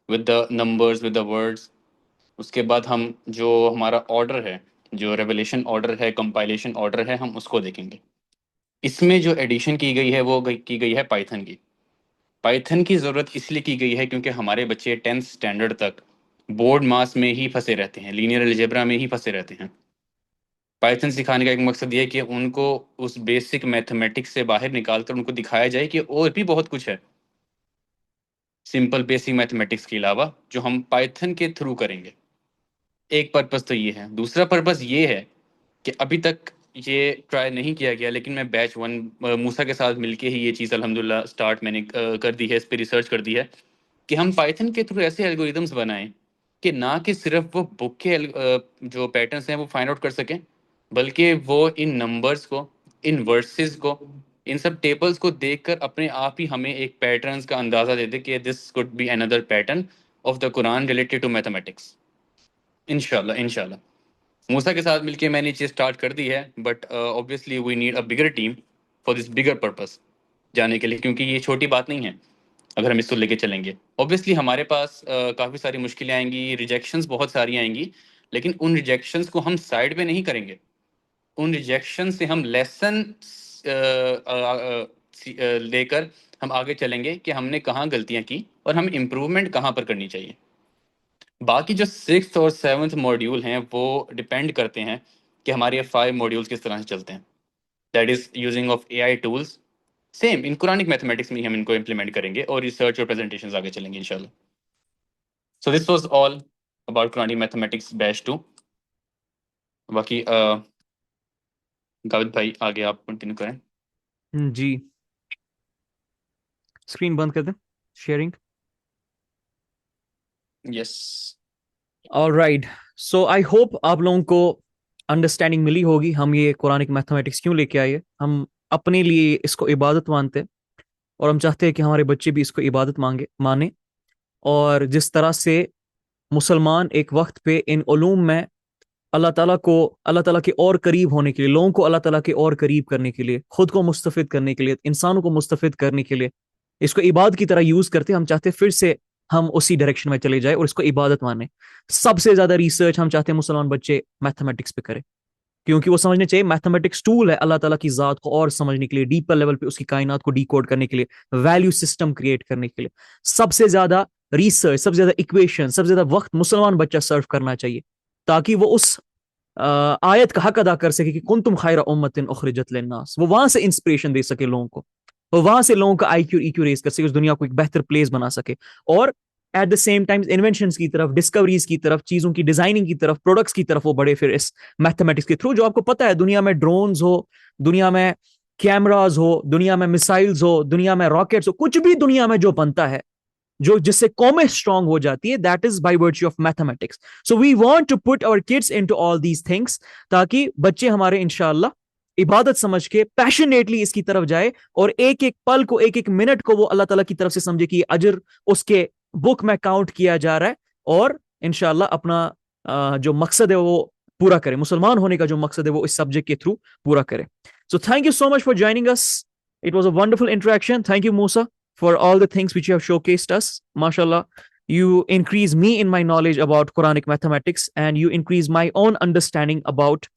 F: with the numbers, with the words. उसके बाद हम जो हमारा ऑर्डर है, जो रेवलेशन ऑर्डर है, कंपाइलेशन ऑर्डर है, हम उसको देखेंगे। इसमें जो एडिशन की गई है वो की गई है पाइथन की। पाइथन की ज़रूरत इसलिए की गई है क्योंकि हमारे बच्चे 10th स्टैंडर्ड तक बोर्ड मास में ही फंसे रहते हैं, लीनियर अलजेब्रा में ही फंसे रहते हैं। पाइथन सिखाने का एक मकसद ये है कि उनको उस बेसिक मैथमेटिक्स से बाहर निकालकर उनको दिखाया जाए कि और भी बहुत कुछ है सिंपल बेसिक मैथमेटिक्स के अलावा जो हम पाइथन के थ्रू करेंगे। एक पर्पस तो ये है। दूसरा पर्पस ये है कि अभी तक ये ट्राई नहीं किया गया, लेकिन मैं बैच 1 मूसा के साथ मिलके ही ये चीज़ अल्हम्दुलिल्लाह स्टार्ट मैंने कर दी है, इस पर रिसर्च कर दी है कि हम पाइथन के थ्रू ऐसे एल्गोरिदम्स बनाएं कि ना कि सिर्फ वो बुक के जो पैटर्न्स हैं वो फाइंड आउट कर सकें, बल्कि वो इन नंबर्स को, इन वर्सेस को, इन सब टेबल्स को देखकर अपने आप ही हमें एक पैटर्न्स का अंदाज़ा दे दे कि this could be another pattern of the Quran related to mathematics. इंशाल्लाह इंशाल्लाह मूसा के साथ मिलके मैंने ये चीज़ स्टार्ट कर दी है, but obviously we need a bigger team for this bigger purpose जाने के लिए, क्योंकि ये छोटी बात नहीं है अगर हम इसको लेके चलेंगे। ऑब्वियसली हमारे पास काफ़ी सारी मुश्किलें आएंगी, रिजेक्शंस बहुत सारी आएंगी, लेकिन उन रिजेक्शंस को हम साइड पे नहीं करेंगे। उन रिजेक्शन से हम लेसन लेकर हम आगे चलेंगे कि हमने कहाँ गलतियाँ की और हमें इम्प्रूवमेंट कहाँ पर करनी चाहिए। बाकी जो 6th और 7th मॉड्यूल हैं वो डिपेंड करते हैं कि हमारे 5 मॉड्यूल्स किस तरह से चलते हैं, that is using of AI tools. Same in Quranic mathematics में ही हम इनको इम्प्लीमेंट करेंगे और रिसर्च और प्रेजेंटेशंस आगे चलेंगे इंशाल्लाह। So this was all about Quranic mathematics batch 2। बाकी गाविद भाई आगे आप कंटिन्यू करें।
A: जी, स्क्रीन बंद कर दें, sharing.
F: Yes,
A: alright, so I hope आप लोगों को अंडरस्टैंडिंग मिली होगी हम ये कुरानिक मैथमेटिक्स क्यों लेके आए। हम अपने लिए इसको इबादत मानते हैं और हम चाहते हैं कि हमारे बच्चे भी इसको इबादत माने। और जिस तरह से मुसलमान एक वक्त पे इन उलूम में अल्लाह ताला के और करीब होने के लिए, लोगों को अल्लाह ताला के और करीब करने के लिए, खुद को मुस्तफिद करने के लिए, इंसानों को मुस्तफिद करने के लिए इसको इबादत की तरह यूज करते, हम चाहते फिर से हम उसी डायरेक्शन में चले जाए और इसको इबादत माने। सबसे ज्यादा रिसर्च हम चाहते हैं मुसलमान बच्चे मैथमेटिक्स पे करें, क्योंकि वो समझने चाहिए मैथमेटिक्स टूल है अल्लाह ताला की जात को और समझने के लिए, डीपर लेवल पे उसकी कायनात को डीकोड करने के लिए, वैल्यू सिस्टम क्रिएट करने के लिए। सबसे ज्यादा रिसर्च, सबसे ज्यादा इक्वेशन, सबसे ज्यादा वक्त मुसलमान बच्चा सर्व करना चाहिए, ताकि वो उस आयत का हक अदा कर सके कि कुंतुम खैरा उम्मतिन उखरिजत लिन्नास। वो वहां से इंस्पिरेशन दे सके लोगों को, वो वहां से लोगों का IQ EQ रेस कर सके, उस दुनिया को एक बेहतर प्लेस बना सके। और at the same time invention की तरफ, डिस्कवरीज की तरफ, चीजों की डिजाइनिंग की तरफ, प्रोडक्ट्स की तरफ वो बढ़े फिर इस मैथमेटिक्स के थ्रू। जो आपको पता है दुनिया में ड्रोन्स हो, दुनिया में कैमराज हो, दुनिया में मिसाइल्स हो, दुनिया में रॉकेट्स हो, कुछ भी दुनिया में जो बनता है, जो जिससे कॉमें स्ट्रांग हो जाती है, that is by virtue of mathematics. So we want to put our kids into all these things, ताकि बच्चे हमारे इंशाल्लाह इबादत समझ के पैशनेटली इसकी तरफ जाए और एक एक पल को, एक एक मिनट को वो अल्लाह ताला की तरफ से समझे कि अजर उसके बुक में काउंट किया जा रहा है, और इंशाल्लाह अपना जो मकसद है वो पूरा करें, मुसलमान होने का जो मकसद है वो इस सब्जेक्ट के थ्रू पूरा करें। So thank you so much for joining us, it was a wonderful interaction. Thank you Musa for all the things which you have showcased us. MashaAllah, you increase me in my knowledge about Quranic mathematics, and you increase my own understanding about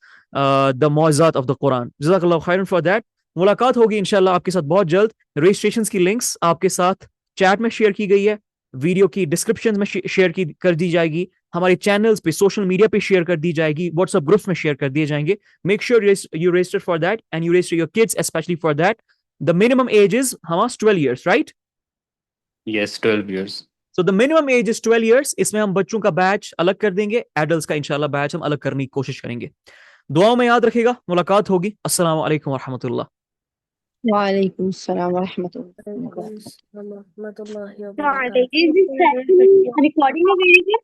A: the mu'azzat of the Quran. Jazakallah khairan for that. मुलाकात होगी इंशाल्लाह आपके साथ बहुत जल्द। Registration की links आपके साथ चैट में शेयर की गई है, वीडियो की डिस्क्रिप्शन में शेयर की कर दी जाएगी, हमारे चैनल्स पे, सोशल मीडिया पे शेयर कर दी जाएगी, व्हाट्सएप ग्रुप्स में शेयर कर दिए जाएंगे। Make sure you register for that and you register your kids especially for that. The minimum age is हमारा 12 years, right?
F: yes, 12 years.
A: So the minimum age is 12 years. इसमें हम बच्चों का batch अलग कर देंगे, एडल्ट्स का इंशाल्लाह बैच हम अलग करने की कोशिश करेंगे। दुआओं में याद रखिएगा। मुलाकात होगी। अस्सलाम वालेकुम वरहमतुल्लाह।
K: वालेकुम अस्सलाम वरहमतुल्लाह।
B: Warahmatullahi
D: Is
B: wabarakatuh.
D: this session recording available?